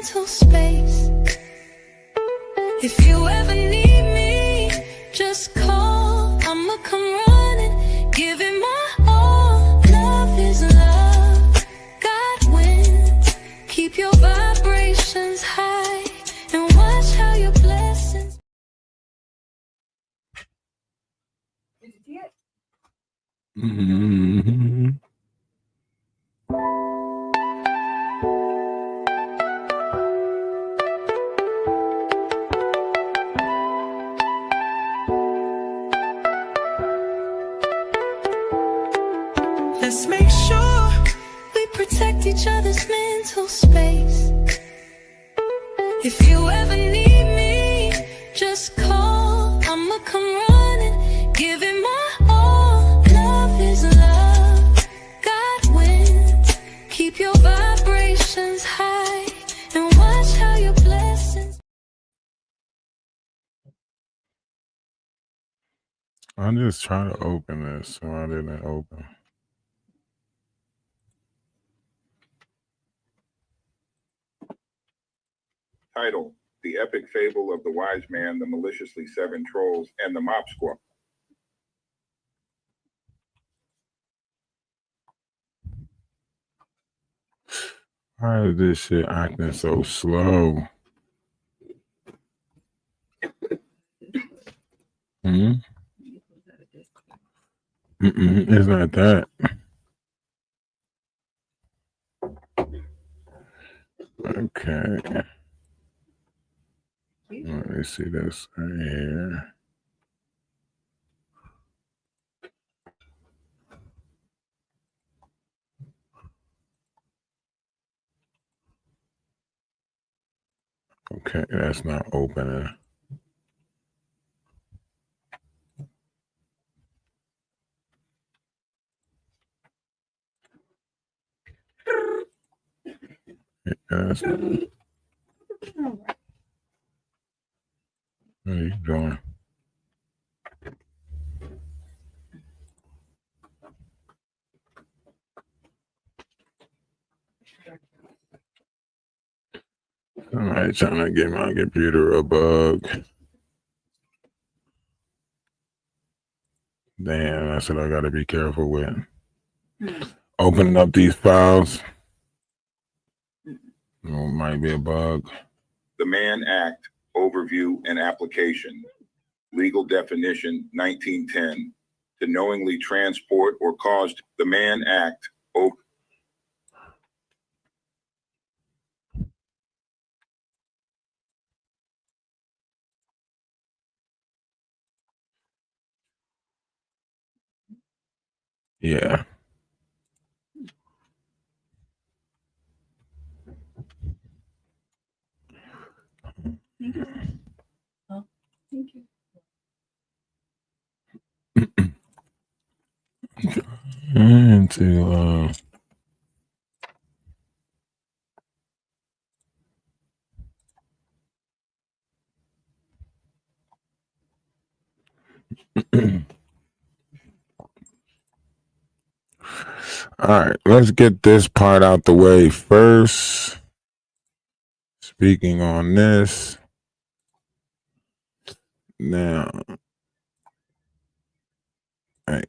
mental space. If you ever need me, just call. I'ma come running, give it my all. Love is love, God wins. Keep your vibrations high and watch how your blessings. Did you see it? Mm-hmm. Let's make sure we protect each other's mental space. If you ever need me, just call. I'ma come running, give it my all. Love is love, God wins. Keep your vibrations high and watch how your blessings. I'm just trying to open this, so I didn't open. Title: The Epic Fable of the Wise Man, the Maliciously Seven Trolls, and the Mop Squad. Why is this shit acting so slow? It's not that. Okay. Let me see this right here. Okay, that's not opening. That's not. What are you doing? Somebody trying to get my computer a bug. Damn, that's what I gotta be careful with. Opening up these files. Might be a bug. The Mann Act, Overview and Application. Legal definition, 1910. To knowingly transport or cause. The Mann Act. Yeah. Thank you. Oh, thank you. Into all right, let's get this part out the way first. Speaking on this now. Right.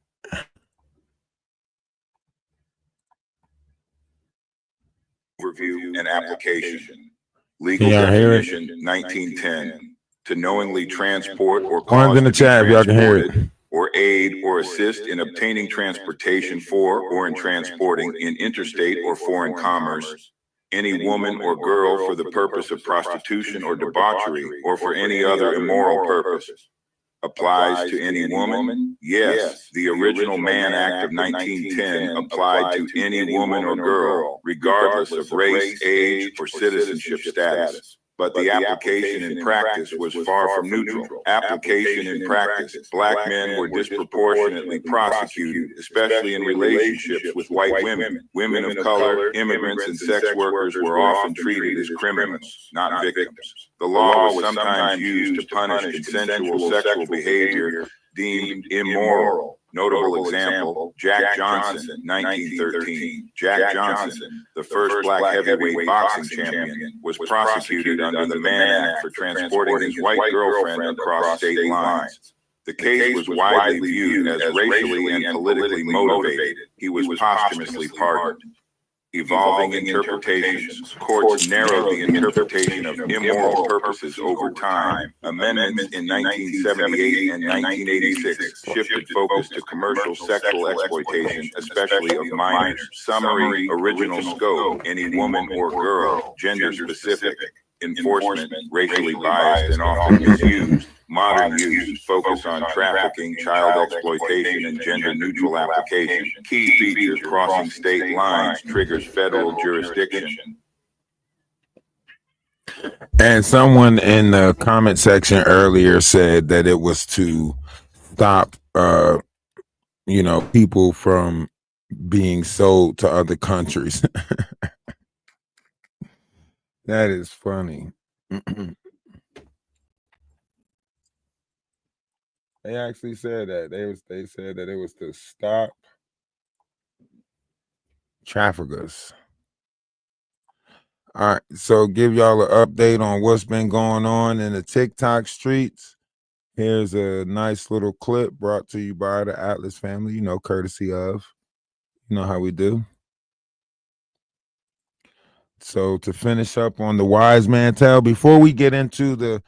Review and application. Legal definition, 1910. To knowingly transport or cause One's in the chat if y'all can hear it. Or aid or assist in obtaining transportation for or in transporting in interstate or foreign commerce any woman or girl for the purpose of prostitution or debauchery or for any other immoral purpose. Applies to any woman? Yes. The original Mann Act of 1910 applied to any woman or girl, regardless of race, age, or citizenship status. But the application in practice was far from neutral. Application in practice, black men were disproportionately prosecuted, especially in relationships with white women. Women of color, immigrants, and sex workers were often treated as criminals, not victims. The law was sometimes used to punish consensual sexual behavior deemed immoral, Notable example, Jack Johnson, 1913. Jack Johnson, the first black heavyweight boxing champion, was prosecuted under the Mann Act for transporting his white girlfriend across state lines. The case was widely viewed as racially and politically motivated. He was posthumously pardoned. Evolving interpretations. Courts narrowed the interpretation of immoral purposes over time. Amendments in 1978 and 1986 shifted focus to commercial sexual exploitation, especially of minors. Summary, original scope, any woman or girl, gender specific. Enforcement, racially biased and often misused. Modern use, focus on trafficking, child exploitation, and gender-neutral application. Key features, crossing state lines, triggers federal jurisdiction. And someone in the comment section earlier said that it was to stop, people from being sold to other countries. That is funny. They actually said that. They said that it was to stop traffickers. All right, so give y'all an update on what's been going on in the TikTok streets. Here's a nice little clip brought to you by the Atlas family, courtesy of, how we do. So to finish up on the wise man tale, before we get into the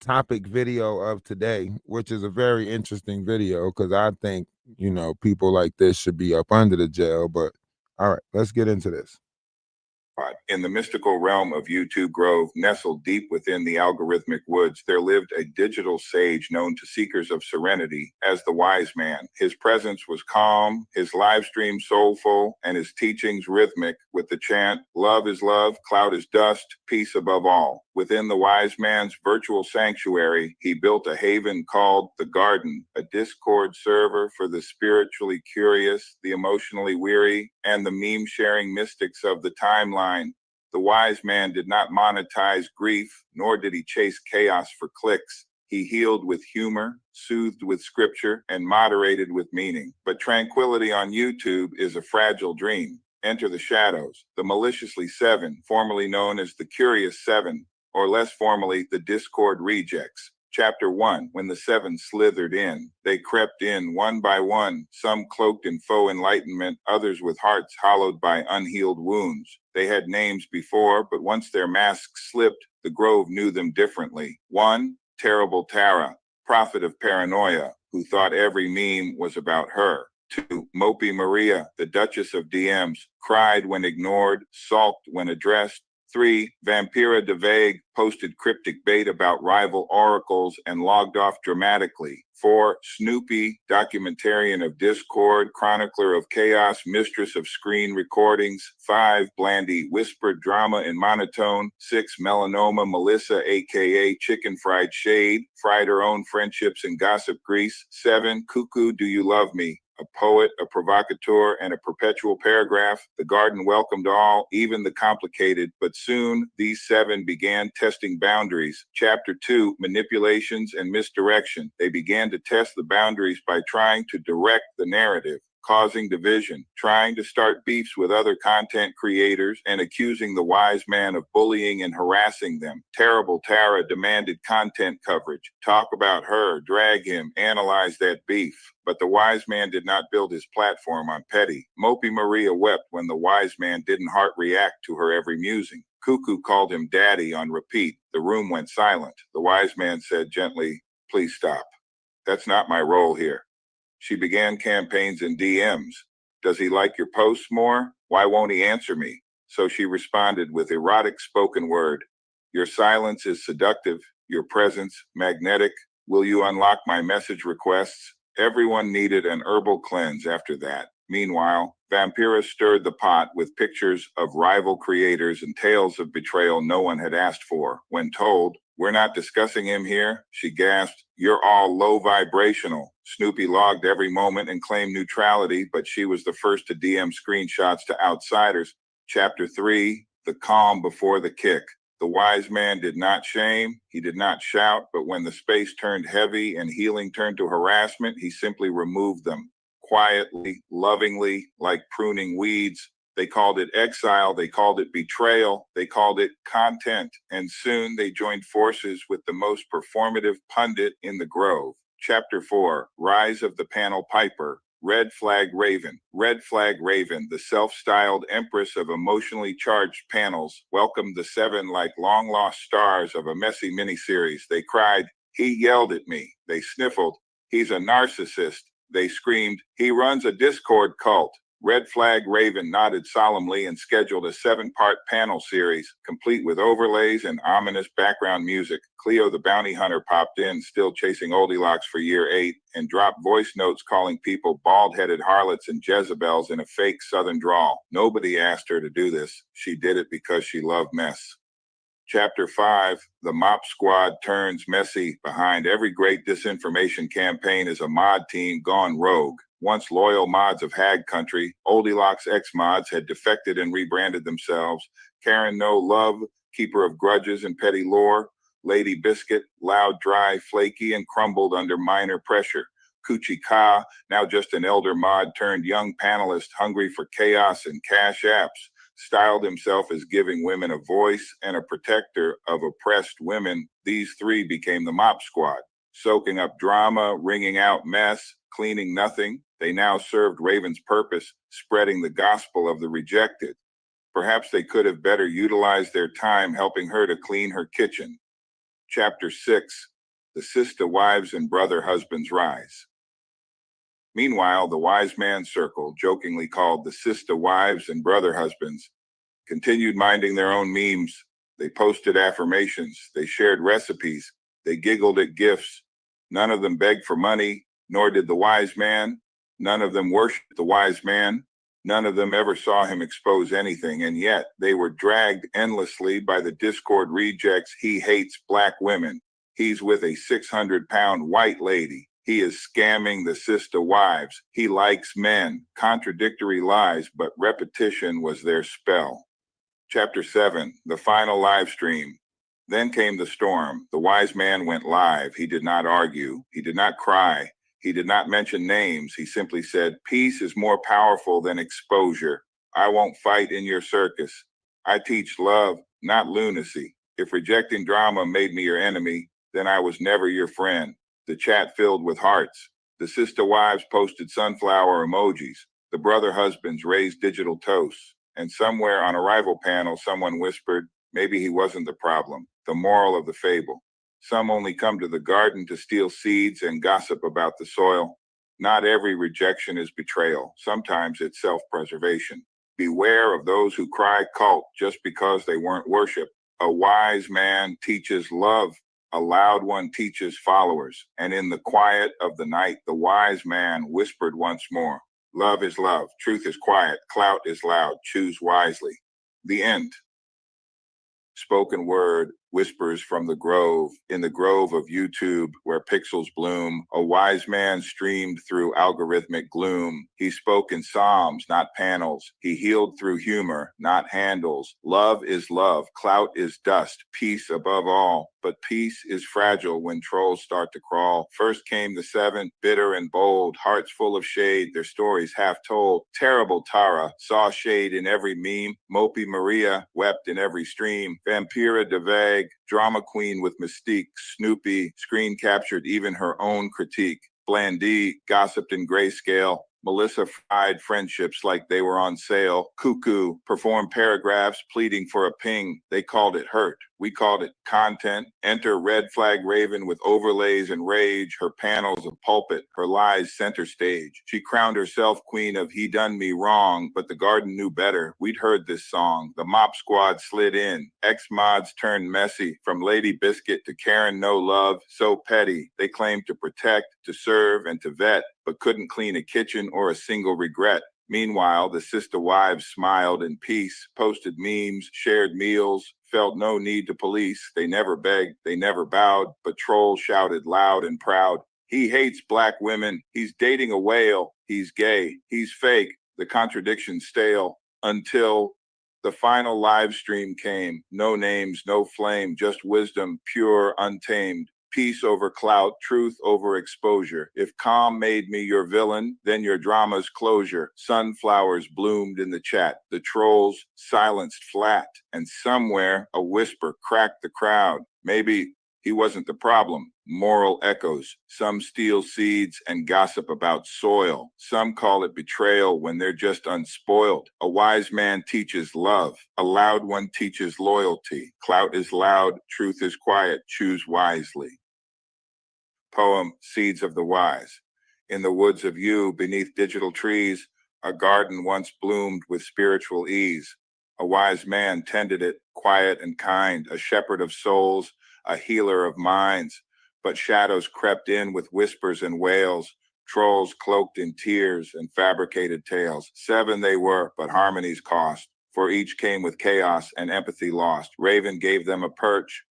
topic video of today, which is a very interesting video, because I think, people like this should be up under the jail. But all right, let's get into this. In the mystical realm of YouTube Grove, nestled deep within the algorithmic woods, there lived a digital sage known to seekers of serenity as the Wise Man. His presence was calm, his live stream soulful, and his teachings rhythmic with the chant, "Love is love, cloud is dust, peace above all." Within the Wise Man's virtual sanctuary, he built a haven called The Garden, a Discord server for the spiritually curious, the emotionally weary, and the meme-sharing mystics of the timeline. The Wise Man did not monetize grief, nor did he chase chaos for clicks. He healed with humor, soothed with scripture, and moderated with meaning. But tranquility on YouTube is a fragile dream. Enter the shadows, the maliciously seven, formerly known as the Curious Seven, or less formally, the Discord Rejects. Chapter 1, when the seven slithered in, they crept in one by one, some cloaked in faux enlightenment, others with hearts hollowed by unhealed wounds. They had names before, but once their masks slipped, the Grove knew them differently. 1, Terrible Tara, prophet of paranoia, who thought every meme was about her. 2, Mopey Maria, the Duchess of DMs, cried when ignored, sulked when addressed. 3, Vampira de Vague posted cryptic bait about rival oracles and logged off dramatically. 4, Snoopy, documentarian of Discord, chronicler of chaos, mistress of screen recordings. 5, Blandy, whispered drama in monotone. 6, Melanoma Melissa, aka Chicken Fried Shade, fried her own friendships in gossip grease. 7, Cuckoo, Do You Love Me? A poet, a provocateur, and a perpetual paragraph. The Garden welcomed all, even the complicated, but soon these 7 began testing boundaries. Chapter 2, Manipulations and Misdirection. They began to test the boundaries by trying to direct the narrative, causing division, trying to start beefs with other content creators, and accusing the Wise Man of bullying and harassing them. Terrible Tara demanded content coverage, talk about her, drag him, analyze that beef. But the Wise Man did not build his platform on petty. Mopey Maria wept when the Wise Man didn't heart react to her every musing. Cuckoo called him daddy on repeat. The room went silent. The Wise Man said gently, "Please stop. That's not my role here." She began campaigns in DMs. "Does he like your posts more? Why won't he answer me?" So she responded with erotic spoken word. "Your silence is seductive, your presence magnetic. Will you unlock my message requests?" Everyone needed an herbal cleanse after that. Meanwhile, Vampira stirred the pot with pictures of rival creators and tales of betrayal no one had asked for. When told, "We're not discussing him here," she gasped, "You're all low vibrational." Snoopy logged every moment and claimed neutrality, but she was the first to DM screenshots to outsiders. Chapter 3, The Calm Before the Kick. The Wise Man did not shame, he did not shout, but when the space turned heavy and healing turned to harassment, he simply removed them. quietly, lovingly, like pruning weeds. They called it exile, they called it betrayal, they called it content, and soon they joined forces with the most performative pundit in the Grove. Chapter 4, Rise of the Panel Piper. Red Flag Raven. Red Flag Raven, the self-styled empress of emotionally charged panels, welcomed the seven like long-lost stars of a messy miniseries. They cried, "He yelled at me." They sniffled, "He's a narcissist." They screamed, "He runs a Discord cult." Red Flag Raven nodded solemnly and scheduled a 7-part panel series, complete with overlays and ominous background music. Cleo the bounty hunter popped in, still chasing Goldilocks for year 8, and dropped voice notes calling people bald-headed harlots and Jezebels in a fake southern drawl. Nobody asked her to do this. She did it because she loved mess. Chapter 5, The Mop Squad Turns Messy. Behind every great disinformation campaign is a mod team gone rogue. Once loyal mods of Hag Country, Goldilocks ex-mods had defected and rebranded themselves. Karen No Love, keeper of grudges and petty lore. Lady Biscuit, loud, dry, flaky, and crumbled under minor pressure. Coochie Ka, now just an elder mod turned young panelist hungry for chaos and cash apps, styled himself as giving women a voice and a protector of oppressed women. These three became the Mop Squad, soaking up drama, wringing out mess, cleaning nothing. They now served Raven's purpose, spreading the gospel of the rejected. Perhaps they could have better utilized their time helping her to clean her kitchen. Chapter 6, The Sister Wives and Brother Husbands Rise. Meanwhile, the Wise Man Circle, jokingly called the Sister Wives and Brother Husbands, continued minding their own memes. They posted affirmations, they shared recipes, they giggled at gifts. None of them begged for money, nor did the Wise Man. None of them worshiped the Wise Man. None of them ever saw him expose anything, and yet they were dragged endlessly by the Discord rejects. He hates black women. He's with a 600-pound white lady. He is scamming the sister wives. He likes men. Contradictory lies, but repetition was their spell. Chapter 7, The Final Live Stream. Then came the storm. The Wise Man went live. He did not argue. He did not cry. He did not mention names. He simply said, "Peace is more powerful than exposure. I won't fight in your circus. I teach love, not lunacy. If rejecting drama made me your enemy, then I was never your friend." The chat filled with hearts. The sister wives posted sunflower emojis. The brother husbands raised digital toasts. And somewhere on a rival panel, someone whispered, maybe he wasn't the problem. The moral of the fable. Some only come to the garden to steal seeds and gossip about the soil. Not every rejection is betrayal. Sometimes it's self-preservation. Beware of those who cry cult just because they weren't worshiped. A wise man teaches love. A loud one teaches followers. And in the quiet of the night, the wise man whispered once more, "Love is love. Truth is quiet. Clout is loud. Choose wisely." The end. Spoken word whispers from the grove, in the grove of YouTube where pixels bloom. A wise man streamed through algorithmic gloom. He spoke in psalms, not panels. He healed through humor, not handles. Love is love. Clout is dust. Peace above all. But peace is fragile when trolls start to crawl. First came the seven, bitter and bold, hearts full of shade, their stories half told. Terrible Tara saw shade in every meme. Mopey Maria wept in every stream. Vampira DeVeg, drama queen with mystique. Snoopy screen captured even her own critique. Blandee gossiped in grayscale. Melissa fried friendships like they were on sale. Cuckoo performed paragraphs pleading for a ping. They called it hurt. We called it content. Enter Red Flag Raven with overlays and rage. Her panels a pulpit, her lies center stage. She crowned herself queen of He Done Me Wrong, but the garden knew better. We'd heard this song. The Mop Squad slid in. Ex-mods turned messy. From Lady Biscuit to Karen No Love, so petty. They claimed to protect, to serve, and to vet, but couldn't clean a kitchen or a single regret. Meanwhile, the sister wives smiled in peace, posted memes, shared meals, felt no need to police. They never begged, they never bowed, but trolls shouted loud and proud, "He hates black women, he's dating a whale, he's gay, he's fake," the contradiction stale, until the final live stream came. No names, no flame, just wisdom, pure, untamed. Peace over clout, truth over exposure. If calm made me your villain, then your drama's closure. Sunflowers bloomed in the chat. The trolls silenced flat. And somewhere a whisper cracked the crowd. Maybe he wasn't the problem. Moral echoes. Some steal seeds and gossip about soil. Some call it betrayal when they're just unspoiled. A wise man teaches love. A loud one teaches loyalty. Clout is loud. Truth is quiet. Choose wisely. Poem, Seeds of the Wise. In the woods of you, beneath digital trees, a garden once bloomed with spiritual ease. A wise man tended it, quiet and kind, a shepherd of souls, a healer of minds. But shadows crept in with whispers and wails, trolls cloaked in tears and fabricated tales. 7 they were, but harmonies cost. For each came with chaos and empathy lost. Raven gave them a perch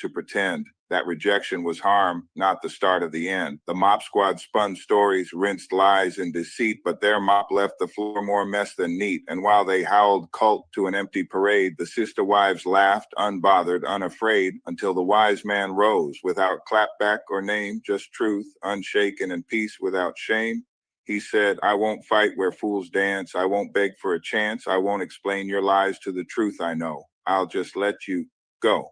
to pretend. That rejection was harm, not the start of the end. The mop squad spun stories, rinsed lies and deceit, but their mop left the floor more mess than neat. And while they howled cult to an empty parade, the sister wives laughed, unbothered, unafraid, until the wise man rose, without clapback or name, just truth, unshaken and peace without shame. He said, I won't fight where fools dance. I won't beg for a chance. I won't explain your lies to the truth I know. I'll just let you go.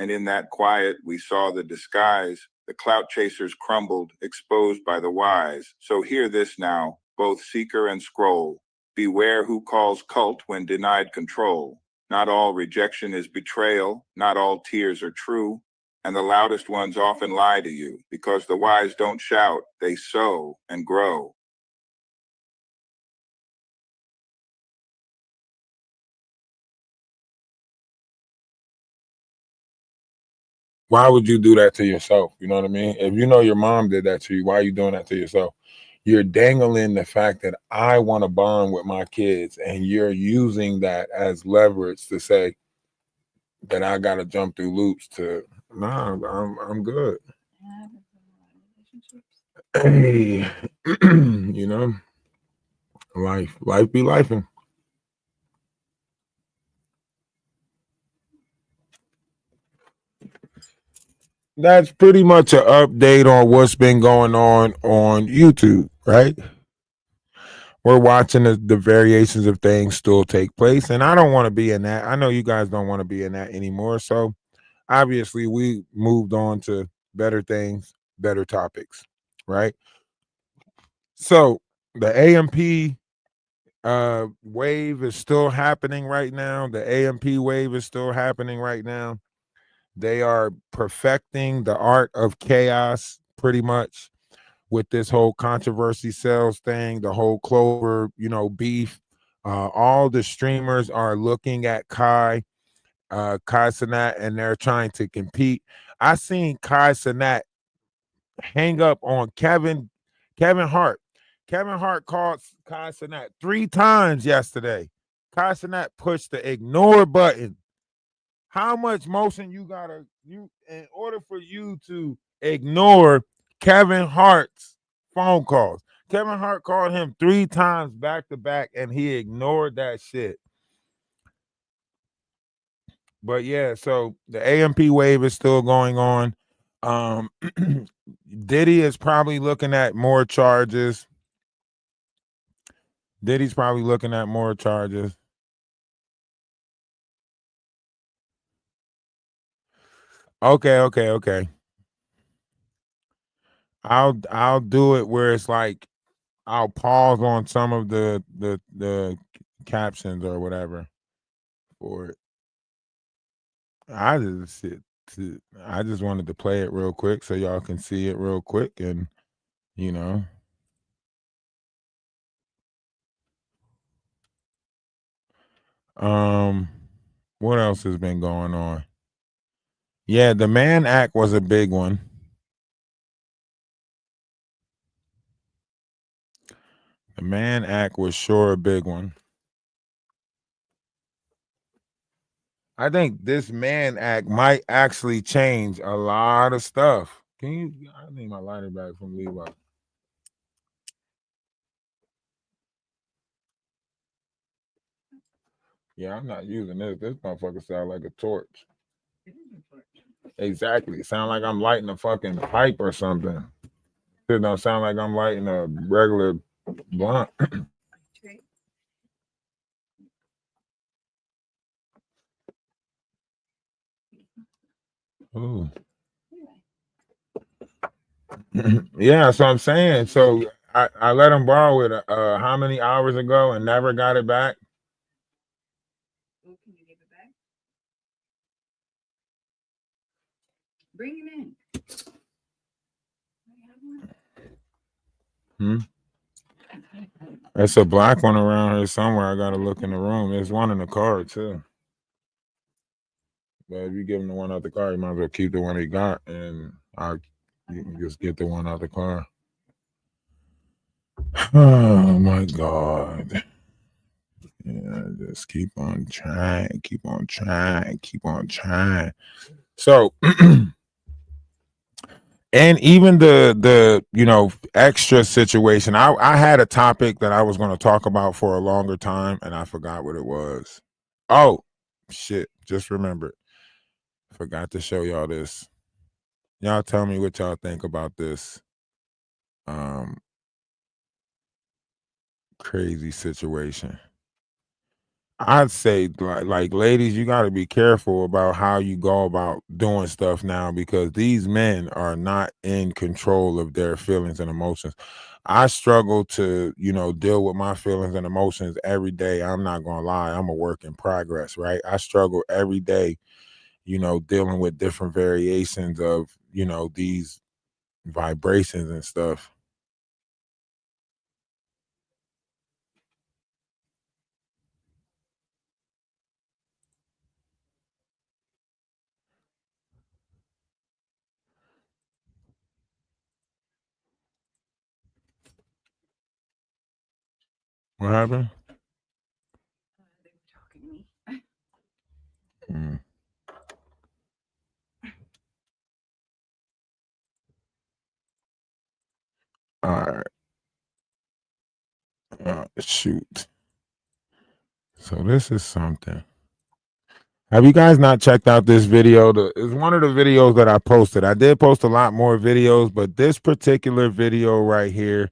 And in that quiet, we saw the disguise. The clout chasers crumbled, exposed by the wise. So hear this now, both seeker and scroll. Beware who calls cult when denied control. Not all rejection is betrayal. Not all tears are true. And the loudest ones often lie to you, because the wise don't shout, they sow and grow. Why would you do that to yourself? You know what I mean? If you know your mom did that to you, why are you doing that to yourself? You're dangling the fact that I want to bond with my kids, and you're using that as leverage to say that I got to jump through loops to, nah, I'm good. Hey, you know, life be lifing. That's pretty much an update on what's been going on YouTube, right? We're watching the variations of things still take place, and I don't want to be in that. I know you guys don't want to be in that anymore. So obviously, we moved on to better things, better topics, right? So the AMP wave is still happening right now. The AMP wave is still happening right now. They are perfecting the art of chaos pretty much with this whole controversy sales thing, the whole Clover, beef. All the streamers are looking at Kai Cenat, and they're trying to compete. I seen Kai Cenat hang up on Kevin Hart. Kevin Hart called Kai Cenat 3 times yesterday. Kai Cenat pushed the ignore button. How much motion you in order for you to ignore Kevin Hart's phone calls? Kevin Hart called him 3 times back to back, and he ignored that shit. But yeah, so the AMP wave is still going on. Diddy is probably looking at more charges. Diddy's probably looking at more charges. Okay. I'll do it where it's like I'll pause on some of the captions or whatever for it. I just wanted to play it real quick so y'all can see it real quick, and what else has been going on? Yeah, the Mann Act was a big one. The Mann Act was sure a big one. I think this Mann Act might actually change a lot of stuff. I need my lighter back from Levi. Yeah, I'm not using this. This motherfucker sound like a torch. It is a torch. Exactly. Sound like I'm lighting a fucking pipe or something. It don't sound like I'm lighting a regular blunt. Okay. Ooh. Yeah, so I'm saying. So I let him borrow it how many hours ago and never got it back. Oh, can you give it back? Bring him in. There's a black one around here somewhere. I gotta look in the room. There's one in the car too. But if you give him the one out the car, you might as well keep the one he got, and you can just get the one out the car. Oh my God. Yeah, just keep on trying, keep on trying, keep on trying. So and even the extra situation, I had a topic that I was going to talk about for a longer time and I forgot what it was. Oh shit, just remembered. Forgot to show y'all this. Y'all tell me what y'all think about this crazy situation. I'd say like ladies, you got to be careful about how you go about doing stuff now, because these men are not in control of their feelings and emotions. I struggle to, deal with my feelings and emotions every day. I'm not going to lie. I'm a work in progress, right? I struggle every day, dealing with different variations of, these vibrations and stuff. What happened? They were talking to me. Mm. All right. Shoot. So this is something. Have you guys not checked out this video? It's one of the videos that I posted. I did post a lot more videos, but this particular video right here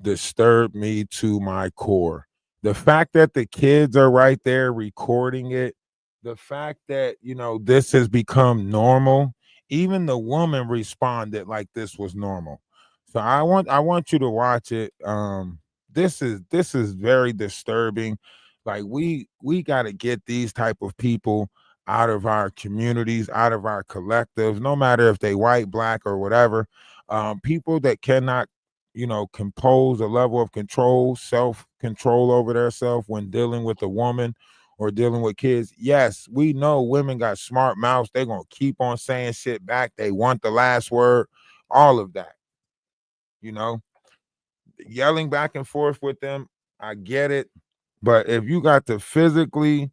disturbed me to my core. The fact that the kids are right there recording it, the fact that, this has become normal. Even the woman responded like this was normal. So I want you to watch it. This is very disturbing. Like we got to get these type of people out of our communities, out of our collectives, no matter if they white, black, or whatever. People that cannot, compose a level of control, self-control over their self when dealing with a woman or dealing with kids. Yes, we know women got smart mouths. They're gonna keep on saying shit back. They want the last word, all of that. Yelling back and forth with them, I get it. But if you got to physically,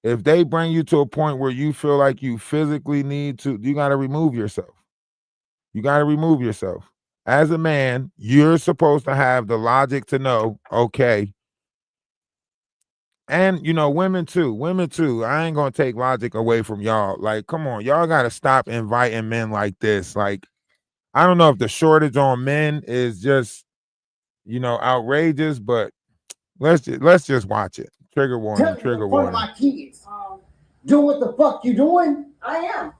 if they bring you to a point where you feel like you physically need to, you got to remove yourself. You got to remove yourself. As a man, you're supposed to have the logic to know, okay. And, women too. I ain't going to take logic away from y'all. Like, come on, y'all got to stop inviting men like this. Like, I don't know if the shortage on men is just, outrageous, but let's just watch it. Trigger warning, trigger warning. My kids. Do what the fuck you doing? I am.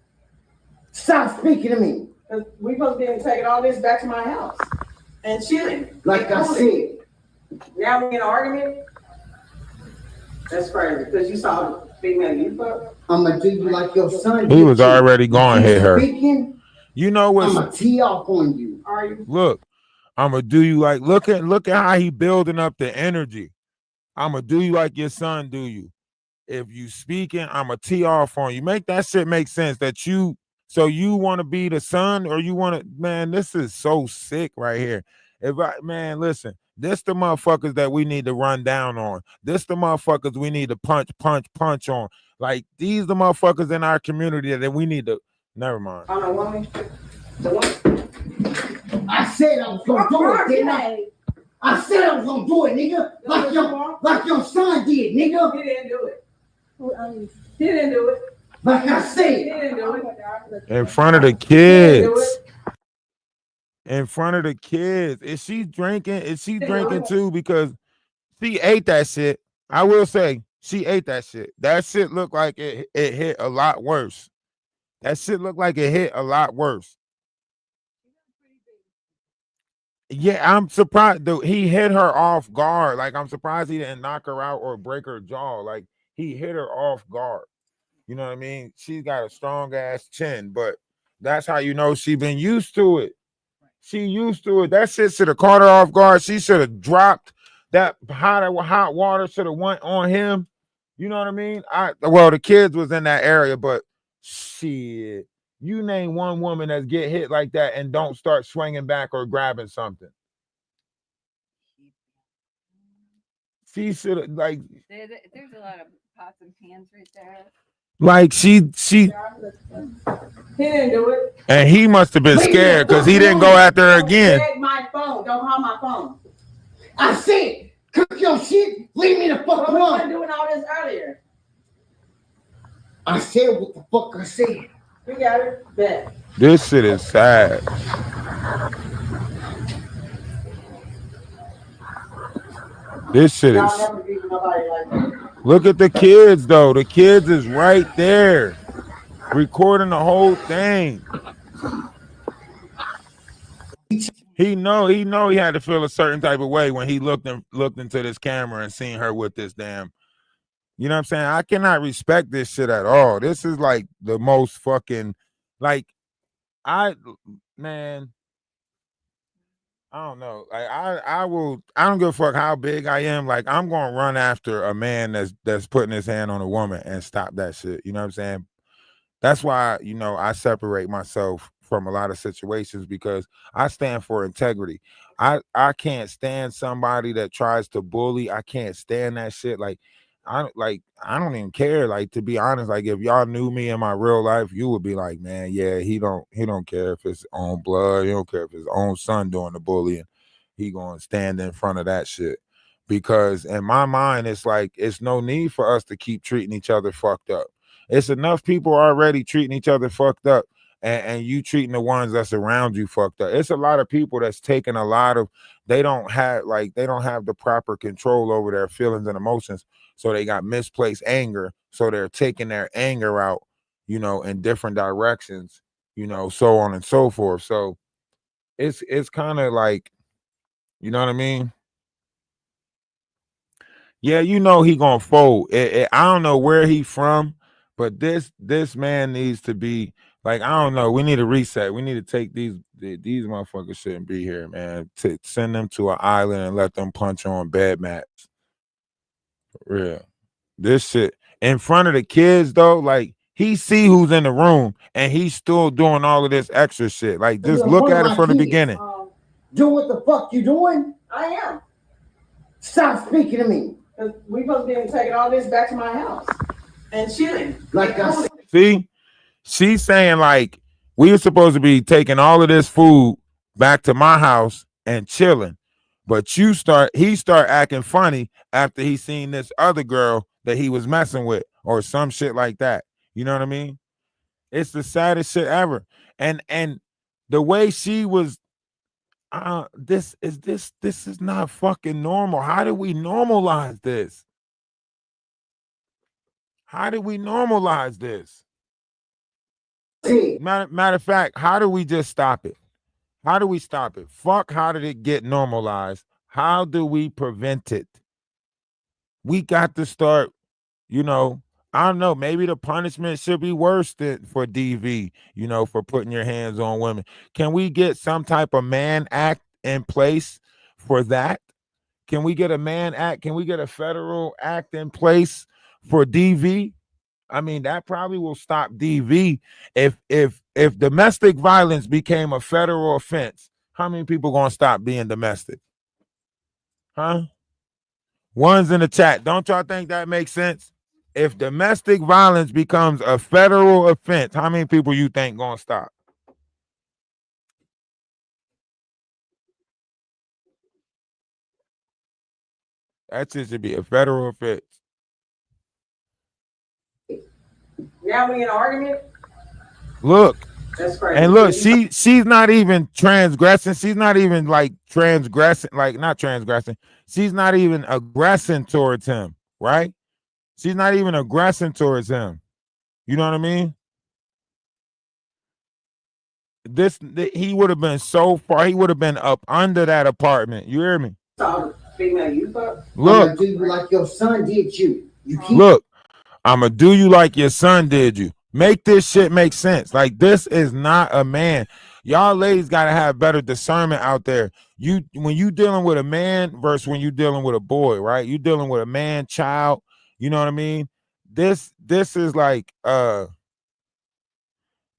Stop speaking to me. Because we supposed to be taking all this back to my house and chilling. Like I said. Now we in an argument? That's crazy. Because you saw the female you fuck. I'm going to do you like your son. He was already going to hit her. You know what? I'm going to tee off on you. Are you? Look, I'm going to do you like, look at how he building up the energy. I'm going to do you like your son do you. If you speaking, I'm going to tee off on you. Make that shit make sense that you want to be the son or you want to, man, this is so sick right here. Listen, this the motherfuckers that we need to run down on. This the motherfuckers we need to punch on. Like, these the motherfuckers in our community that we need to, never mind. On a woman? I said I was going to do it, didn't I? I said I was going to do it, nigga. Like your son did, nigga. He didn't do it. He didn't do it. Like I He said, didn't do it. In front of the He didn't do kids. it. In front of the kids. Is she drinking? Is she Yeah. drinking too? Because she ate that shit. I will say she ate that shit. That shit looked like it hit a lot worse. That shit looked like it hit a lot worse. Yeah, I'm surprised though. He hit her off guard. Like I'm surprised he didn't knock her out or break her jaw. Like he hit her off guard. You know what I mean? She's got a strong ass chin, but that's how you know she been used to it. She used to it. That shit should have caught her off guard. She should have dropped that hot water. Should have went on him. You know what I mean? Well, the kids was in that area, but shit. You name one woman that get hit like that and don't start swinging back or grabbing something. She should have like There's a lot of pots and pans right there. like she He didn't do it. and he must have been Leave me scared the because he fuck didn't go alone. after her Don't again. beg my phone. Don't call my phone. I said, cook your shit, leave me the fuck What was I alone. doing all this earlier? I said what the fuck I said. You got it? Bet. This shit is sad. This shit Y'all is. never beat nobody like that. Look at the kids though. The kids is right there, recording the whole thing. He know he had to feel a certain type of way when he looked into this camera and seen her with this damn. You know what I'm saying? I cannot respect this shit at all. This is like the most fucking like man. I don't know. Like I don't give a fuck how big I am. Like I'm gonna run after a man that's putting his hand on a woman and stop that shit. You know what I'm saying? That's why, you know, I separate myself from a lot of situations because I stand for integrity. I can't stand somebody that tries to bully. I can't stand that shit. I don't even care. Like, to be honest, like if y'all knew me in my real life, you would be like, man, yeah, he don't care if it's own blood, he don't care if his own son doing the bullying. He gonna stand in front of that shit. Because in my mind, it's like it's no need for us to keep treating each other fucked up. It's enough people already treating each other fucked up, and you treating the ones that's around you fucked up. It's a lot of people that's taking a lot of they don't have the proper control over their feelings and emotions. So they got misplaced anger. So they're taking their anger out, you know, in different directions, you know, so on and so forth. So it's kind of like, you know what I mean? Yeah, you know he gonna fold. I don't know where he from, but this man needs to be like, I don't know. We need a reset. We need to take these motherfuckers shouldn't be here, man. To send them to an island and let them punch on bed mats. For real. This shit in front of the kids though, like he see who's in the room and he's still doing all of this extra shit. Like just look at it from the beginning. Do what the fuck you doing? I am. Stop speaking to me. Cause we supposed to be taking all this back to my house and chilling. Like I said. See, she's saying like we were supposed to be taking all of this food back to my house and chilling, but he start acting funny after he seen this other girl that he was messing with or some shit like that. You know what I mean? It's the saddest shit ever. And the way she was, this is not fucking normal. How do we normalize this? How do we normalize this? Matter of fact, how do we just stop it? How do we stop it? Fuck, how did it get normalized? How do we prevent it? We got to start, you know, I don't know, maybe the punishment should be worse than for DV, you know, for putting your hands on women. Can we get some type of man act in place for that? Can we get a man act? Can we get a federal act in place for DV? I mean, that probably will stop DV. If domestic violence became a federal offense, how many people gonna stop being domestic? Huh? One's in the chat. Don't y'all think that makes sense? If domestic violence becomes a federal offense, how many people you think gonna stop? That shit should be a federal offense. Yeah, Now we in an argument? Look, That's crazy. and look, Because you she's not even transgressing. She's not even like transgressing, like not transgressing. She's not even aggressing towards him, right? She's not even aggressing towards him. You know what I mean? He would have been so far. He would have been up under that apartment. You hear me? saw the female you fuck. I'm gonna Look, do you like your son did you. You keep look. I'ma do you like your son did you. Make this shit make sense. Like this is not a man. Y'all ladies gotta have better discernment out there. You when you dealing with a man versus when you dealing with a boy, right? You dealing with a man, child. You know what I mean? This is like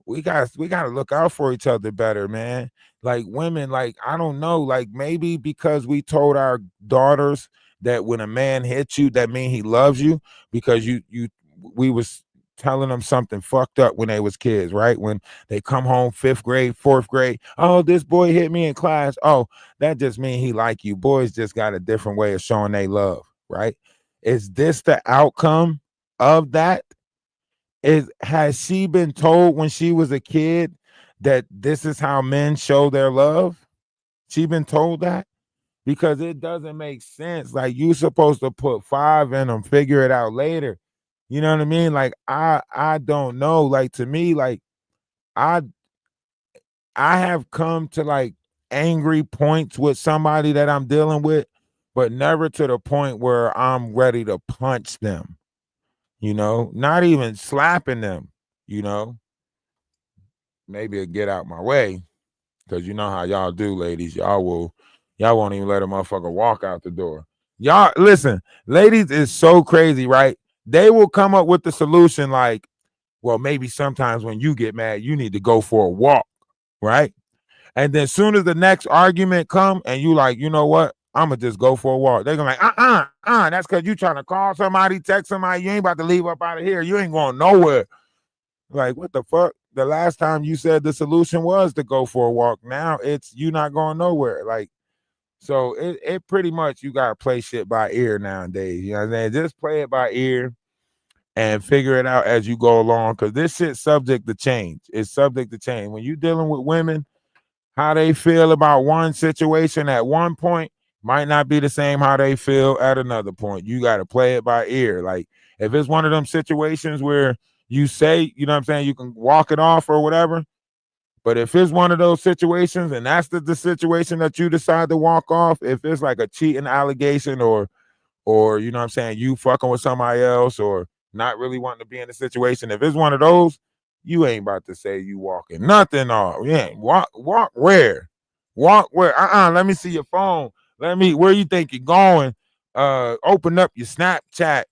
we gotta look out for each other better, man. Like women, like I don't know, like maybe because we told our daughters that when a man hits you, that mean he loves you because we was telling them something fucked up when they was kids, right? When they come home 5th grade, 4th grade, oh, this boy hit me in class. Oh, that just mean he like you. Boys just got a different way of showing they love, right? Is this the outcome of that? Has she been told when she was a kid that this is how men show their love? She been told that? Because it doesn't make sense. Like you supposed to put 5 in them, figure it out later. You know what I mean? Like I don't know. Like to me, like I have come to like angry points with somebody that I'm dealing with, but never to the point where I'm ready to punch them. You know, not even slapping them, you know. Maybe a get out my way. Cause you know how y'all do, ladies. Y'all won't even let a motherfucker walk out the door. Y'all listen, ladies is so crazy, right? They will come up with the solution like, well, maybe sometimes when you get mad, you need to go for a walk, right? And then soon as the next argument come and you like, you know what? I'ma just go for a walk. They're gonna like, that's because you trying to call somebody, text somebody. You ain't about to leave up out of here. You ain't going nowhere. Like, what the fuck? The last time you said the solution was to go for a walk. Now it's you not going nowhere. Like, so it pretty much you gotta play shit by ear nowadays. You know what I'm saying? Just play it by ear and figure it out as you go along. Cause this shit's subject to change. It's subject to change. When you're dealing with women, how they feel about one situation at one point might not be the same how they feel at another point. You got to play it by ear. Like if it's one of them situations where you say, you know what I'm saying, you can walk it off or whatever. But if it's one of those situations and that's the situation that you decide to walk off, if it's like a cheating allegation or you know what I'm saying, you fucking with somebody else or not really wanting to be in the situation, if it's one of those, you ain't about to say you walking nothing off. You ain't walk where? Walk where? Let me see your phone. Where you think you're going? Open up your Snapchat.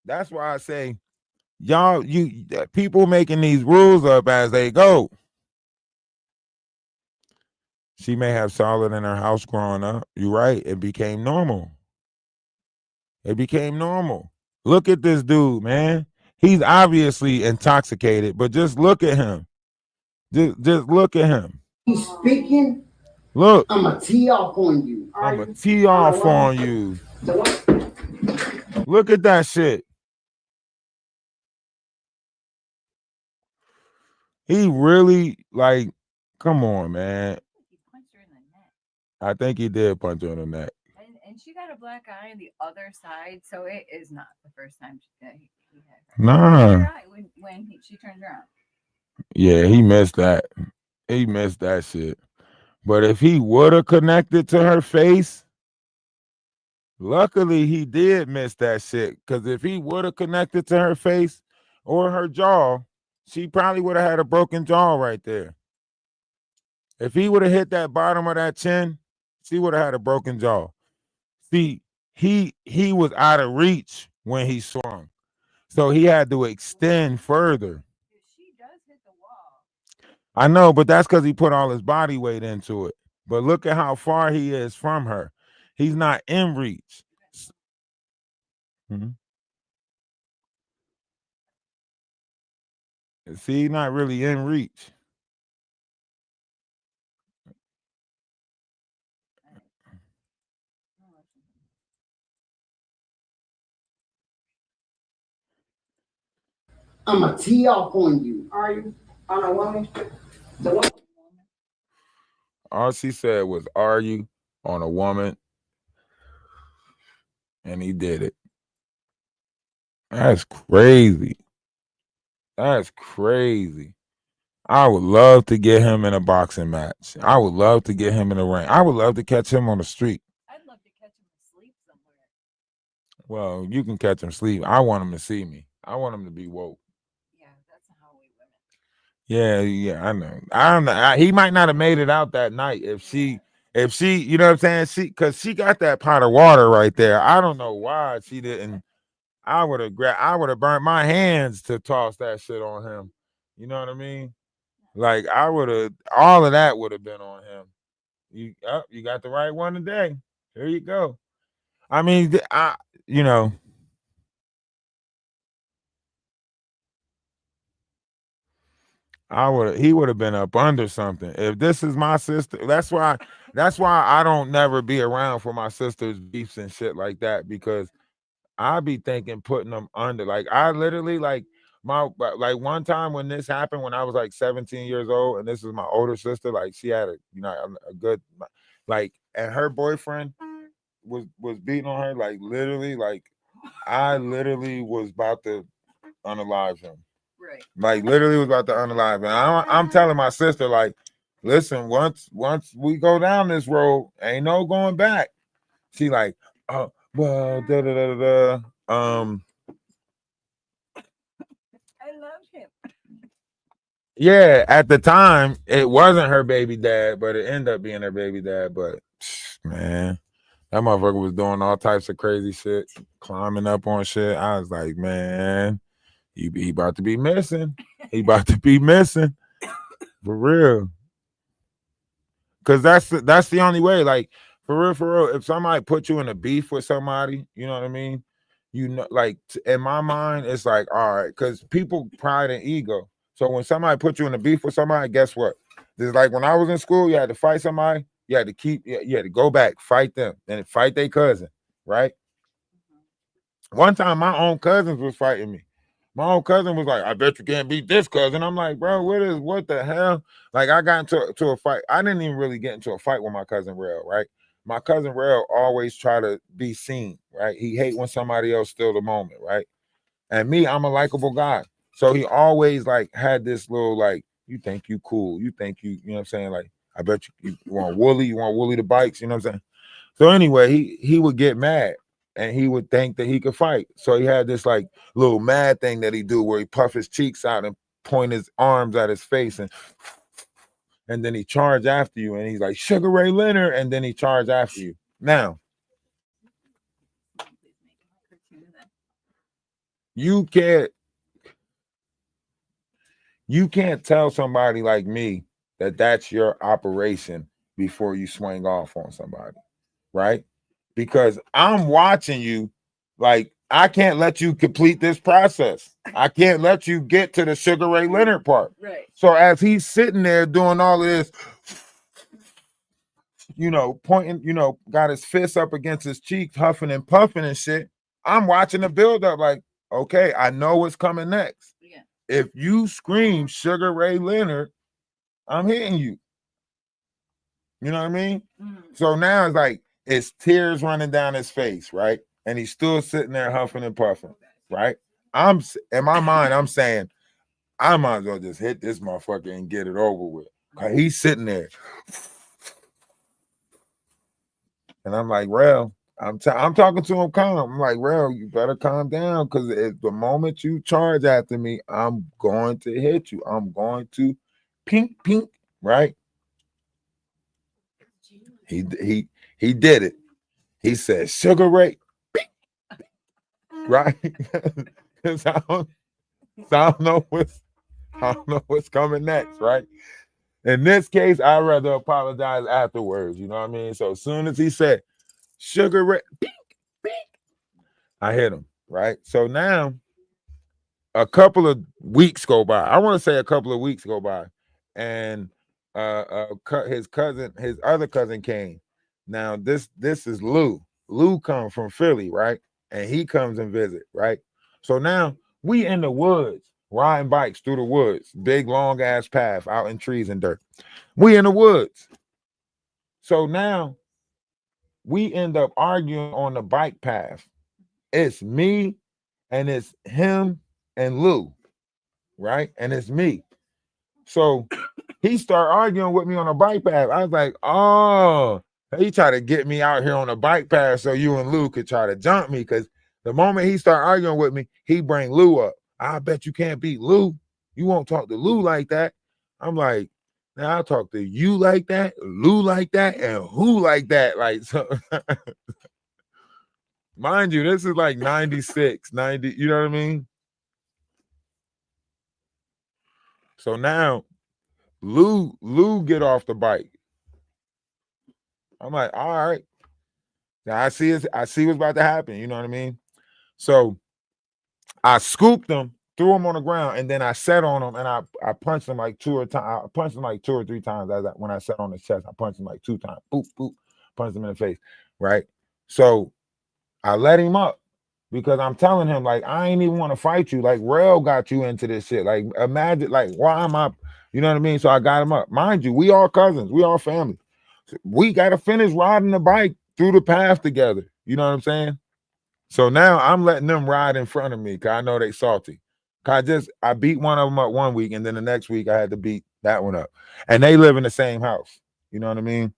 That's why I say, y'all, people making these rules up as they go. She may have solid in her house growing up. You're right. It became normal. It became normal. Look at this dude, man. He's obviously intoxicated, but just look at him. Just look at him. he's speaking, Look, I'ma tee off on you. I'm going to tee off on you. Look at that shit. He really, like, come on, man. He punched her in the neck. I think he did punch her in the neck. And she got a black eye on the other side, so it is not the first time he had her. Nah. Her eye when she turned around. Yeah, he missed that. He missed that shit. But if he would have connected to her face, luckily he did miss that shit. Because if he would have connected to her face or her jaw, she probably would have had a broken jaw right there. If he would have hit that bottom of that chin, she would have had a broken jaw. See, he was out of reach when he swung. So he had to extend further. She does hit the wall. I know, but that's because he put all his body weight into it. But look at how far he is from her. He's not in reach. Mhm. See, he's not really in reach. I'ma tee off on you. Are you on a woman? The woman. All she said was, "Are you on a woman?" And he did it. That's crazy. That's crazy. I would love to get him in a boxing match. I would love to get him in a ring. I would love to catch him on the street. I'd love to catch him asleep somewhere. Well, you can catch him sleep. I want him to see me. I want him to be woke. Yeah, that's how we women. Yeah, I know. I don't know. He might not have made it out that night if she, you know what I'm saying? Because she got that pot of water right there. I don't know why she didn't. I would have burnt my hands to toss that shit on him. You know what I mean? Like all of that would have been on him. You got the right one today. Here you go. I mean, you know. He would have been up under something. If this is my sister, that's why I don't never be around for my sister's beefs and shit like that, because I be thinking putting them under. Like I literally like one time when this happened when I was like 17 years old, and this is my older sister, like she had a good, like, and her boyfriend was beating on her, like literally, like I literally was about to unalive him. Right. Like literally was about to unalive him. I'm telling my sister, like, listen, once we go down this road, ain't no going back. She like, oh, well, I love him. Yeah, at the time it wasn't her baby dad, but it ended up being her baby dad. But man, that motherfucker was doing all types of crazy shit, climbing up on shit. I was like, man, he about to be missing. He about to be missing for real. Cause that's the only way. Like for real. If somebody put you in a beef with somebody, you know what I mean? You know, like in my mind, it's like, all right, because people pride and ego. So when somebody put you in a beef with somebody, guess what? It's like when I was in school, you had to fight somebody, you had to go back, fight them, and fight their cousin, right? One time my own cousins was fighting me. My own cousin was like, I bet you can't beat this cousin. I'm like, bro, what the hell? Like I got into a fight. I didn't even really get into a fight with my cousin Rail, right? My cousin Rail always try to be seen, right? He hate when somebody else steal the moment, right? And me, I'm a likable guy. So he always like had this little like, you think you cool. You think you know what I'm saying? Like, I bet you want Wooly, the bikes, you know what I'm saying? So anyway, he would get mad and he would think that he could fight. So he had this like little mad thing that he do where he puff his cheeks out and point his arms at his face and then he charge after you and he's like Sugar Ray Leonard and then he charge after you. Now, you can't tell somebody like me that that's your operation before you swing off on somebody, right? Because I'm watching you, like I can't let you complete this process. I can't let you get to the Sugar Ray Leonard part. Right. So as he's sitting there doing all of this, you know, pointing, you know, got his fist up against his cheeks, huffing and puffing and shit, I'm watching the build up like, okay, I know what's coming next. Yeah. If you scream Sugar Ray Leonard, I'm hitting you. You know what I mean? Mm. So now it's like, it's tears running down his face, right? And he's still sitting there huffing and puffing, right? I'm in my mind, I'm saying, I might as well just hit this motherfucker and get it over with. He's sitting there. And I'm like, Rel, I'm talking to him calm. I'm like, Rel, you better calm down because the moment you charge after me, I'm going to hit you. I'm going to pink, right? He did it. He said, Sugar Ray, right? I don't know what's coming next, right? In this case, I'd rather apologize afterwards. You know what I mean? So as soon as he said Sugar Ray, I hit him, right? So now a couple of weeks go by. I want to say a couple of weeks go by, and his other cousin came. Now this is Lou. Lou comes from Philly, right? And he comes and visit, right? So now we in the woods. riding bikes through the woods, big long ass path out in trees and dirt. We in the woods. So now we end up arguing on the bike path. It's me and it's him and Lou, right? And it's me. So he started arguing with me on a bike path. I was like, oh, he tried to get me out here on a bike path so you and Lou could try to jump me. Because the moment he started arguing with me, he bring Lou up. I bet you can't beat Lou. You won't talk to Lou like that. I'm like, now I'll talk to you like that, Lou like that, and who like that. Like, so mind you, this is like 96, 90, you know what I mean? So now Lou get off the bike. I'm like, all right. Now I see what's about to happen, you know what I mean? So I scooped him, threw him on the ground, and then I sat on him and I punched him like two or three times when I sat on his chest. I punched him like 2 times. Boop, boop, punched him in the face. Right. So I let him up because I'm telling him, like, I ain't even want to fight you. Like, Rel got you into this shit. Like, imagine, like, why am I, you know what I mean? So I got him up. Mind you, we all cousins, we all family. So we gotta finish riding the bike through the path together. You know what I'm saying? So now I'm letting them ride in front of me because I know they salty. I beat one of them up one week, and then the next week I had to beat that one up. And they live in the same house. You know what I mean?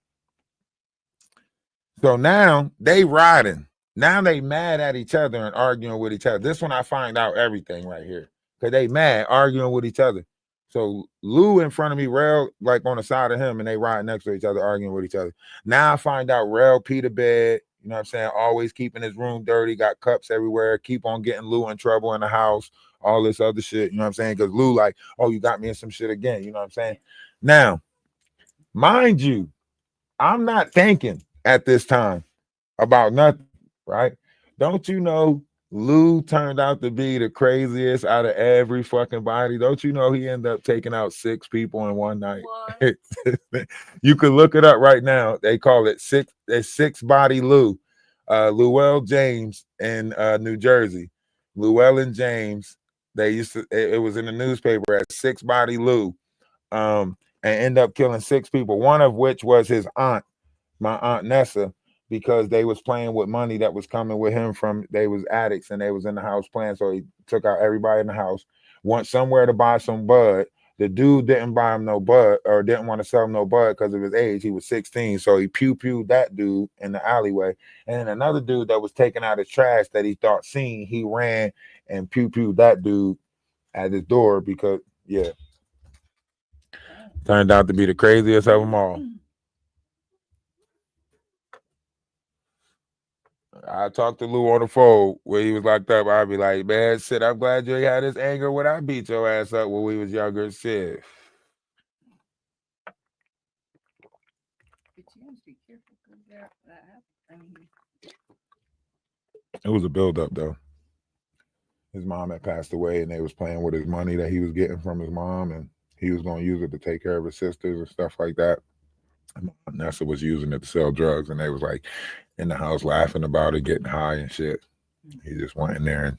So now they riding. Now they mad at each other and arguing with each other. This one I find out everything right here. Because they mad, arguing with each other. So Lou in front of me, Rel like on the side of him, and they ride next to each other, arguing with each other. Now I find out Rel pee the bed. You know what I'm saying? Always keeping his room dirty, got cups everywhere, keep on getting Lou in trouble in the house, all this other shit. You know what I'm saying? Because Lou like, oh, you got me in some shit again. You know what I'm saying? Now, mind you, I'm not thinking at this time about nothing, right? Don't you know Lou turned out to be the craziest out of every fucking body? Don't you know he ended up taking out 6 people in one night? You can look it up right now. They call it six body Lou. Llewell James in New Jersey. Llewell and James, they used to, it was in the newspaper as 6 body Lou. And end up killing 6 people, one of which was his aunt, my Aunt Nessa, because they was playing with money that was coming with him from, they was addicts and they was in the house playing. So he took out everybody in the house, went somewhere to buy some bud. The dude didn't buy him no bud or didn't want to sell him no bud because of his age. He was 16. So he pew-pewed that dude in the alleyway. And then another dude that was taking out his trash that he thought seen, he ran and pew-pewed that dude at his door because, yeah. Turned out to be the craziest of them all. I talked to Lou on the phone where he was locked up. I'd be like, man, shit, I'm glad you had this anger when I beat your ass up when we was younger. Shit. But you have to be careful because that happens. It was a buildup, though. His mom had passed away, and they was playing with his money that he was getting from his mom, and he was going to use it to take care of his sisters and stuff like that. And Nessa was using it to sell drugs, and they was like in the house laughing about it, getting high and shit. He just went in there and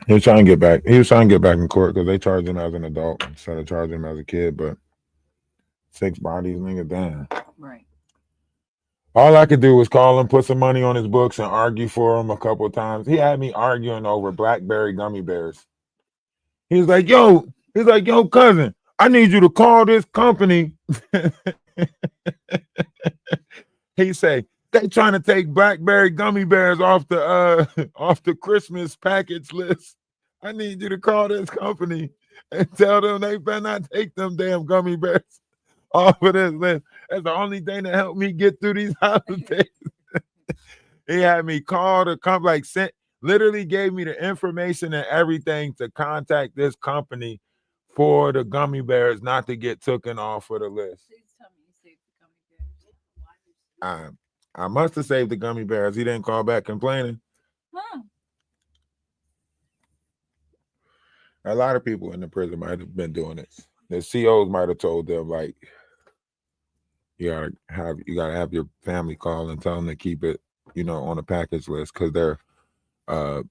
he was trying to get back. He was trying to get back in court because they charged him as an adult instead of charging him as a kid. But 6 bodies, nigga, damn. Right. All I could do was call him, put some money on his books, and argue for him a couple of times. He had me arguing over blackberry gummy bears. He was like, yo, cousin, I need you to call this company. He say, they trying to take blackberry gummy bears off the Christmas package list. I need you to call this company and tell them they better not take them damn gummy bears off of this list. That's the only thing that helped me get through these holidays. He had me call the company, like literally gave me the information and everything to contact this company for the gummy bears not to get taken off of the list. Please tell me you saved the gummy bears. I must have saved the gummy bears. He didn't call back complaining. Huh. A lot of people in the prison might have been doing it. The COs might have told them, like, you gotta have your family call and tell them to keep it, you know, on the package list because their the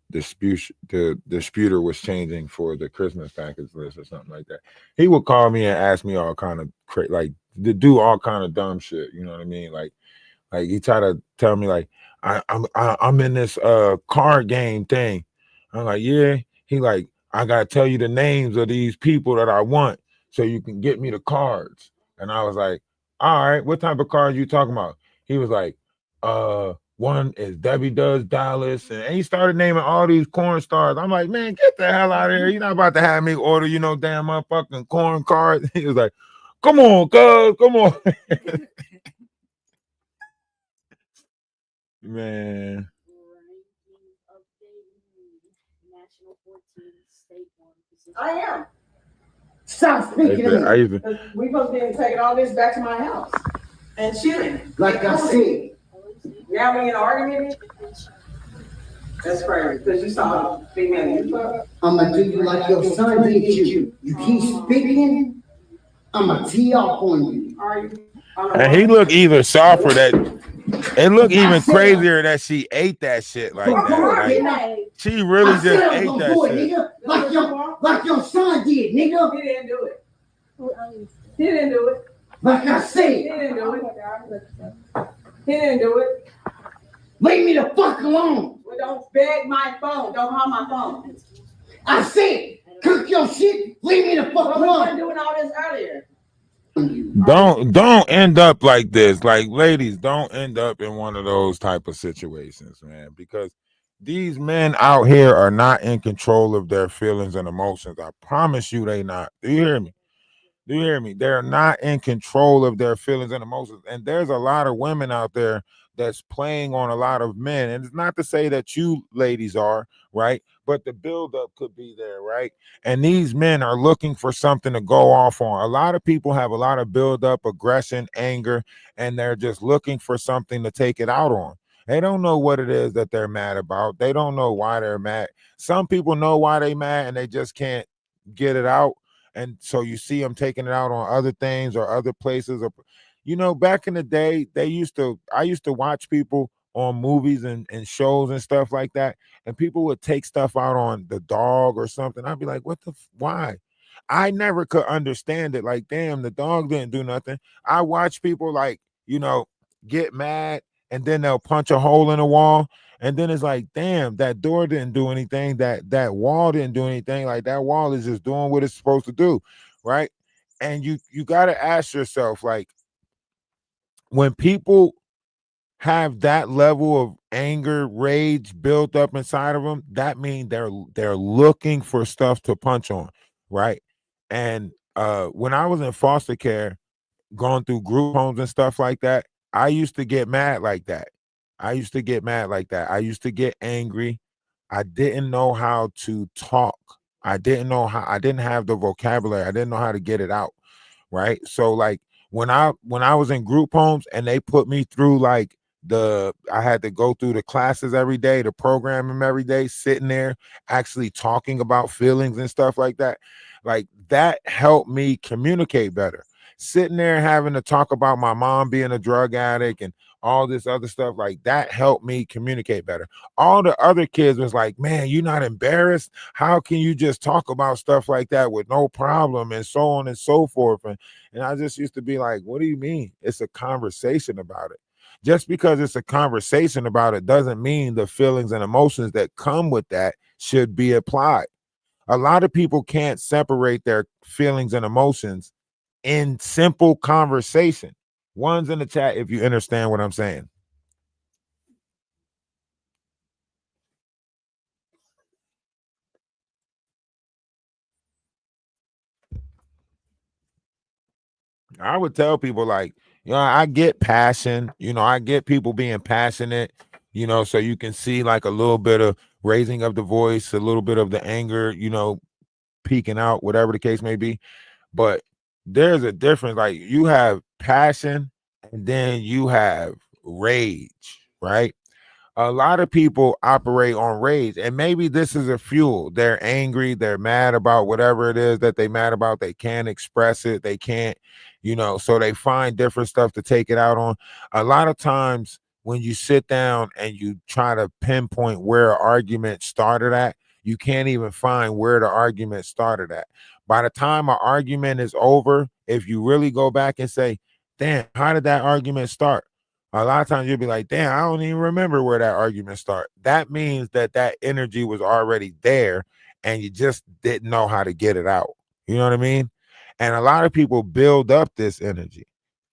disputer was changing for the Christmas package list or something like that. He would call me and ask me all kind of like to do all kind of dumb shit. You know what I mean? Like he tried to tell me like I'm in this card game thing. I'm like, yeah. He like, I gotta tell you the names of these people that I want so you can get me the cards. And I was like, all right, what type of cards you talking about? He was like, one is Debbie Does Dallas, and he started naming all these corn stars. I'm like, man, get the hell out of here. You're not about to have me order, you know, damn motherfucking corn cards. He was like, come on, cuz, come on. Man. I am. Stop speaking to me. We supposed to be taking all this back to my house and chilling. Like I said, Now we in an argument? That's crazy, because you saw a female you fuck. I'ma do you like your son did you. You keep speaking, I'ma tee off on you. Are you? And he looked even softer that it looked even crazier that she ate that shit like that. Like, she really just ate that shit. Nigga, like your son did, nigga. He didn't do it. He didn't do it. Like I He said, didn't do it. He didn't do it. leave me the fuck alone. Well, don't beg my phone. Don't harm my phone. I said, cook your shit, leave me the fuck Well, we weren't alone. doing all this earlier. Don't end up like this. Like, ladies, don't end up in one of those type of situations, man, because these men out here are not in control of their feelings and emotions. I promise you they not. Do you hear me? Do you hear me? They're not in control of their feelings and emotions. And there's a lot of women out there that's playing on a lot of men. And it's not to say that you ladies are, right? But the buildup could be there, right? And these men are looking for something to go off on. A lot of people have a lot of buildup, aggression, anger, and they're just looking for something to take it out on. They don't know what it is that they're mad about. They don't know why they're mad. Some people know why they're mad and they just can't get it out. And so you see them taking it out on other things or other places. Or, you know, back in the day, I used to watch people on movies and shows and stuff like that. And people would take stuff out on the dog or something. I'd be like, why? I never could understand it. Like, damn, the dog didn't do nothing. I watch people like, you know, get mad and then they'll punch a hole in the wall. And then it's like, damn, that door didn't do anything. That wall didn't do anything. Like, that wall is just doing what it's supposed to do, right? And you got to ask yourself, like, when people have that level of anger, rage built up inside of them, that means they're looking for stuff to punch on, right? And when I was in foster care, going through group homes and stuff like that, I used to get mad like that. I used to get angry. I didn't know how to talk. I didn't have the vocabulary. I didn't know how to get it out. Right. So like when I was in group homes and they put me through like I had to go through the classes every day, the program every day, sitting there actually talking about feelings and stuff like that. Like that helped me communicate better. Sitting there having to talk about my mom being a drug addict and all this other stuff, like that helped me communicate better. All the other kids was like, man, you're not embarrassed? How can you just talk about stuff like that with no problem and so on and so forth? And I just used to be like, what do you mean? It's a conversation about it. Just because it's a conversation about it doesn't mean the feelings and emotions that come with that should be applied. A lot of people can't separate their feelings and emotions in simple conversation. One's in the chat if you understand what I'm saying. I would tell people like, you know, I get passion, you know, I get people being passionate, you know, so you can see like a little bit of raising of the voice, a little bit of the anger, you know, peeking out, whatever the case may be. But there's a difference. Like you have passion and then you have rage, right? A lot of people operate on rage, and maybe this is a fuel. They're angry, they're mad about whatever it is that they mad about. They can't express it, they can't, you know, so they find different stuff to take it out on. A lot of times when you sit down and you try to pinpoint where an argument started at, you can't even find where the argument started at. By the time an argument is over, if you really go back and say, damn, how did that argument start? A lot of times you'll be like, damn, I don't even remember where that argument started. That means that that energy was already there and you just didn't know how to get it out. You know what I mean? And a lot of people build up this energy.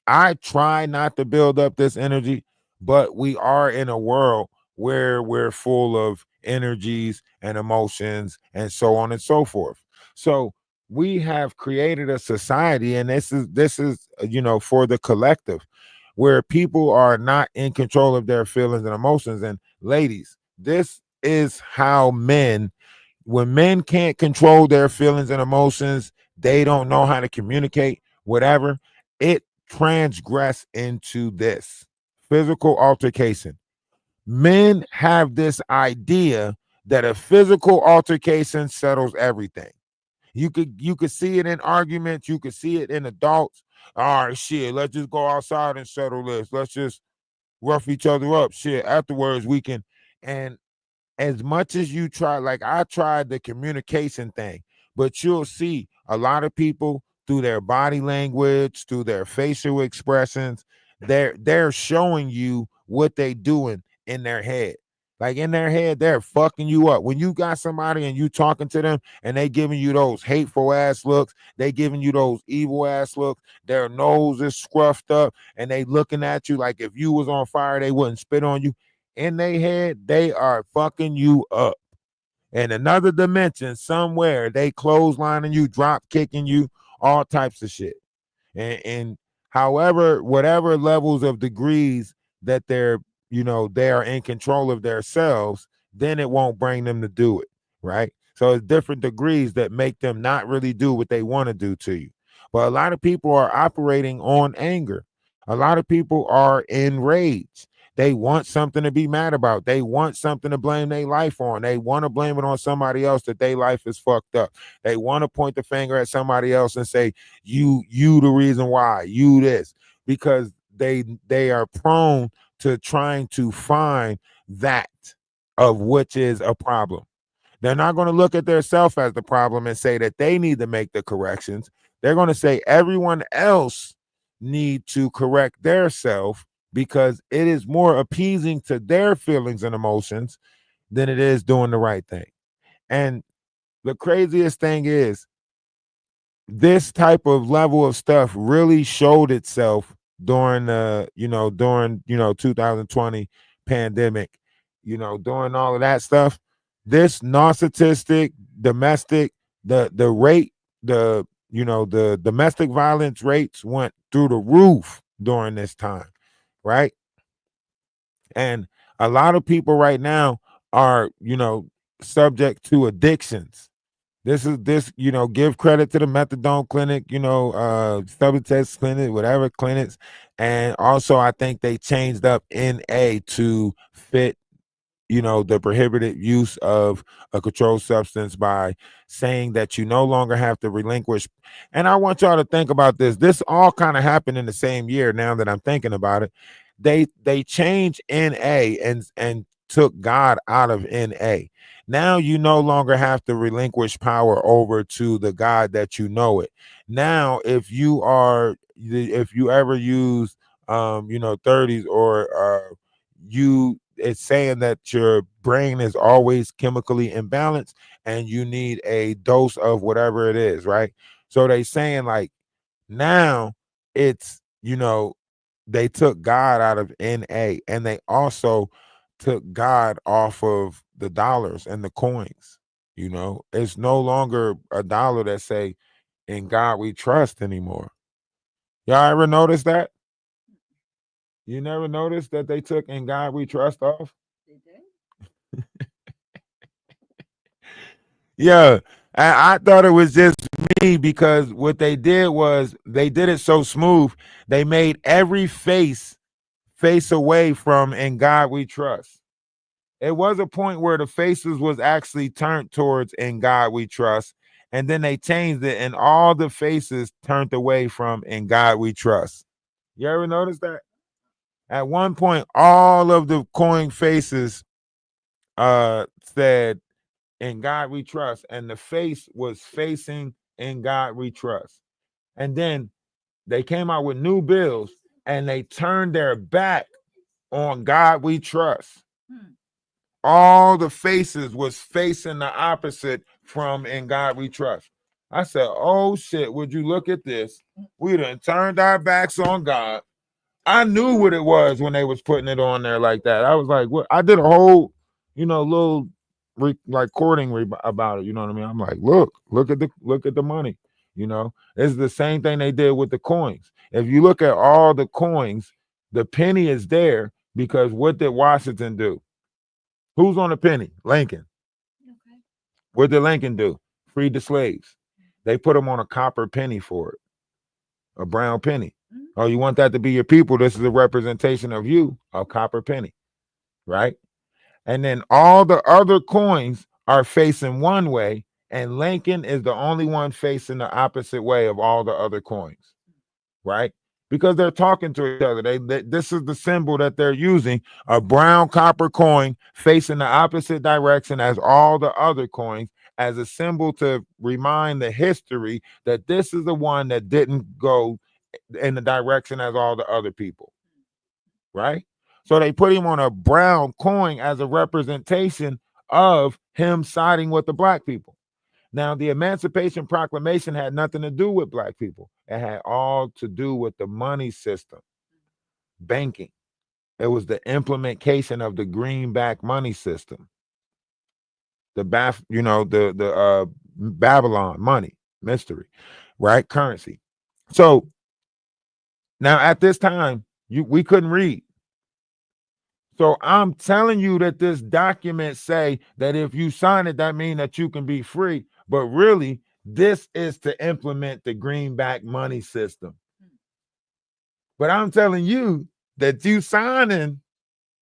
I try not to build up this energy, but we are in a world where we're full of energies and emotions and so on and so forth. So we have created a society, and this is for the collective, where people are not in control of their feelings and emotions. And ladies, this is how when men can't control their feelings and emotions, they don't know how to communicate, whatever, it transgress into this physical altercation. Men have this idea that a physical altercation settles everything. You could see it in arguments, you could see it in adults. All right, shit, let's just go outside and settle this. Let's just rough each other up. Shit, afterwards we can. And as much as you try, like I tried the communication thing, but you'll see a lot of people through their body language, through their facial expressions, they're showing you what they doing in their head. Like in their head, they're fucking you up. When you got somebody and you talking to them and they giving you those hateful ass looks, they giving you those evil ass looks, their nose is scruffed up and they looking at you like if you was on fire, they wouldn't spit on you. In their head, they are fucking you up. In another dimension, somewhere, they clotheslining you, drop kicking you, all types of shit. And however, whatever levels of degrees that they are in control of themselves, then it won't bring them to do it, right? So it's different degrees that make them not really do what they want to do to you. But a lot of people are operating on anger. A lot of people are enraged. They want something to be mad about. They want something to blame their life on. They want to blame it on somebody else that their life is fucked up. They want to point the finger at somebody else and say, you the reason why, you this, because they are prone to trying to find that of which is a problem. They're not going to look at themselves as the problem and say that they need to make the corrections. They're going to say everyone else need to correct their self because it is more appeasing to their feelings and emotions than it is doing the right thing. And the craziest thing is this type of level of stuff really showed itself during 2020 pandemic, during all of that stuff. This narcissistic, domestic, the rate, the domestic violence rates went through the roof during this time, right? And a lot of people right now are, subject to addictions. Give credit to the methadone clinic, Subutex clinic, whatever clinics. And also I think they changed up NA to fit the prohibited use of a controlled substance by saying that you no longer have to relinquish. And I want y'all to think about this. This all kind of happened in the same year. Now that I'm thinking about it, they changed NA and took God out of NA. Now you no longer have to relinquish power over to the God that you know it. Now, if you ever use 30s or it's saying that your brain is always chemically imbalanced and you need a dose of whatever it is, right? So they saying like now it's they took God out of NA and they also took God off of the dollars and the coins. It's no longer a dollar that say in God we trust anymore. Y'all ever notice that? You never noticed that they took in God we trust off? They did? Yeah, I thought it was just me because what they did was they did it so smooth. They made every face away from in God we trust. It was a point where the faces was actually turned towards in God we trust, and then they changed it and all the faces turned away from in God we trust. You ever notice that? At one point, all of the coin faces said, "In God we trust," and the face was facing "In God we trust." And then they came out with new bills and they turned their back on "God we trust." All the faces was facing the opposite from "In God we trust." I said, "Oh shit, would you look at this? We done turned our backs on God." I knew what it was when they was putting it on there like that. I was like, "What?" I did a whole, little recording about it. You know what I mean? I'm like, look at the money. It's the same thing they did with the coins. If you look at all the coins, the penny is there because what did Washington do? Who's on the penny? Lincoln. Okay. What did Lincoln do? Freed the slaves. They put them on a copper penny for it, a brown penny. Oh, you want that to be your people? This is a representation of you, a copper penny, right? And then all the other coins are facing one way, and Lincoln is the only one facing the opposite way of all the other coins, right? Because they're talking to each other. This is the symbol that they're using, a brown copper coin facing the opposite direction as all the other coins, as a symbol to remind the history that this is the one that didn't go in the direction as all the other people, right? So they put him on a brown coin as a representation of him siding with the black people. Now, the Emancipation Proclamation had nothing to do with black people. It had all to do with the money system, banking. It was the implementation of the greenback money system, the Babylon money mystery, right? Currency. So now at this time, we couldn't read. So I'm telling you that this document say that if you sign it, that means that you can be free. But really, this is to implement the greenback money system. But I'm telling you that you signing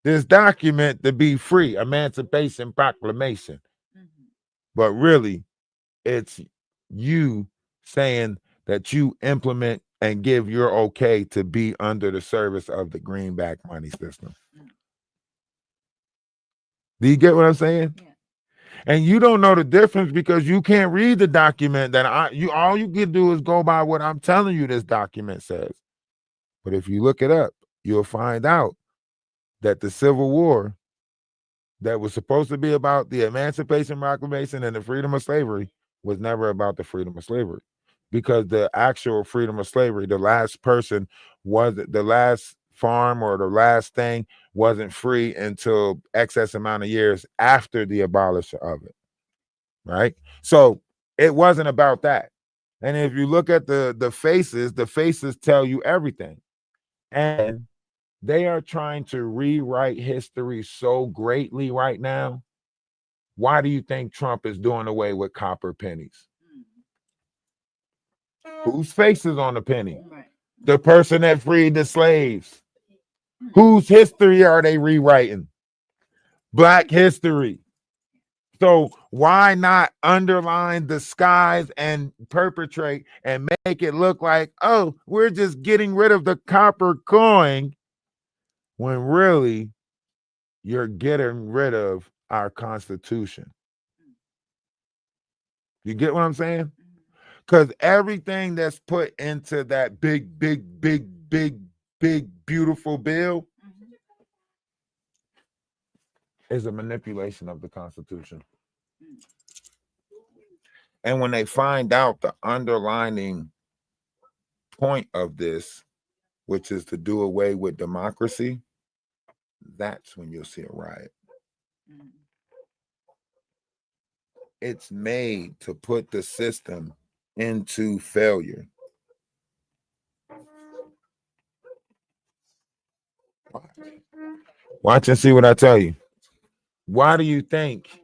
this document to be free, Emancipation Proclamation. But really, it's you saying that you implement and give your okay to be under the service of the greenback money system. Do you get what I'm saying? Yeah. And you don't know the difference because you can't read the document that all you can do is go by what I'm telling you this document says. But if you look it up, you'll find out that the Civil War that was supposed to be about the Emancipation Proclamation and the freedom of slavery was never about the freedom of slavery, because the actual freedom of slavery, the last person the last farm or the last thing wasn't free until excess amount of years after the abolition of it, right? So it wasn't about that. And if you look at the faces tell you everything. And they are trying to rewrite history so greatly right now. Why do you think Trump is doing away with copper pennies? Whose face is on the penny? Right. The person that freed the slaves. Whose history are they rewriting? Black history. So why not underline the skies and perpetrate and make it look like, oh, we're just getting rid of the copper coin, when really you're getting rid of our Constitution. You get what I'm saying? Because everything that's put into that big, beautiful bill is a manipulation of the Constitution. And when they find out the underlining point of this, which is to do away with democracy, that's when you'll see a riot. It's made to put the system into failure. Watch and see what I tell you. Why do you think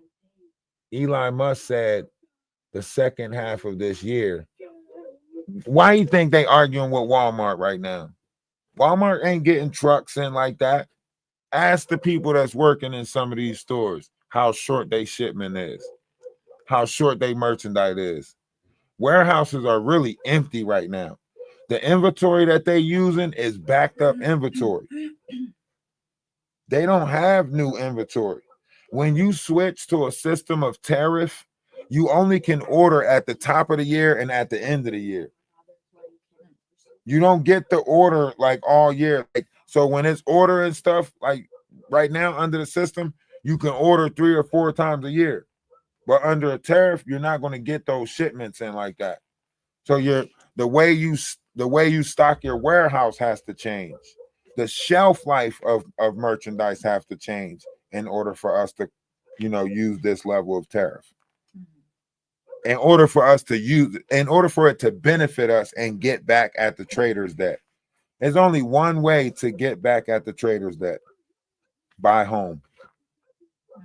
Elon Musk said the second half of this year? Why do you think they arguing with Walmart right now? Walmart ain't getting trucks in like that. Ask the people that's working in some of these stores how short their shipment is, how short their merchandise is. Warehouses are really empty right now. The inventory that they using is backed up inventory. They don't have new inventory. When you switch to a system of tariff, you only can order at the top of the year and at the end of the year. You don't get the order like all year. Like, so when it's order and stuff, like right now under the system, you can order 3 or 4 times a year. But under a tariff, you're not going to get those shipments in like that. So the way you stock your warehouse has to change. The shelf life of merchandise have to change in order for us to, use this level of tariff. In order for it to benefit us and get back at the traders' debt. There's only one way to get back at the traders' debt. Buy home.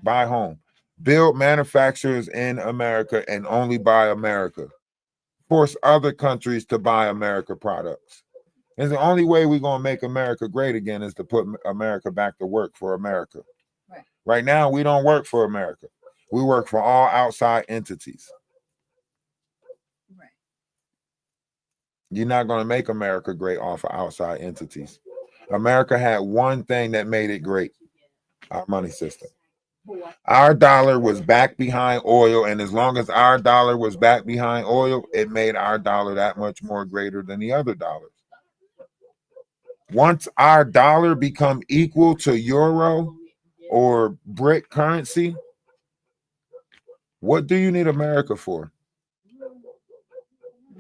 Buy home. Build manufacturers in America and only buy America. Force other countries to buy America products. And the only way we're going to make America great again is to put America back to work for America. Right now, we don't work for America. We work for all outside entities. You're not going to make America great off of outside entities. America had one thing that made it great: our money system. Our dollar was back behind oil, and as long as our dollar was back behind oil, it made our dollar that much more greater than the other dollars. Once our dollar become equal to euro or BRIC currency, what do you need America for?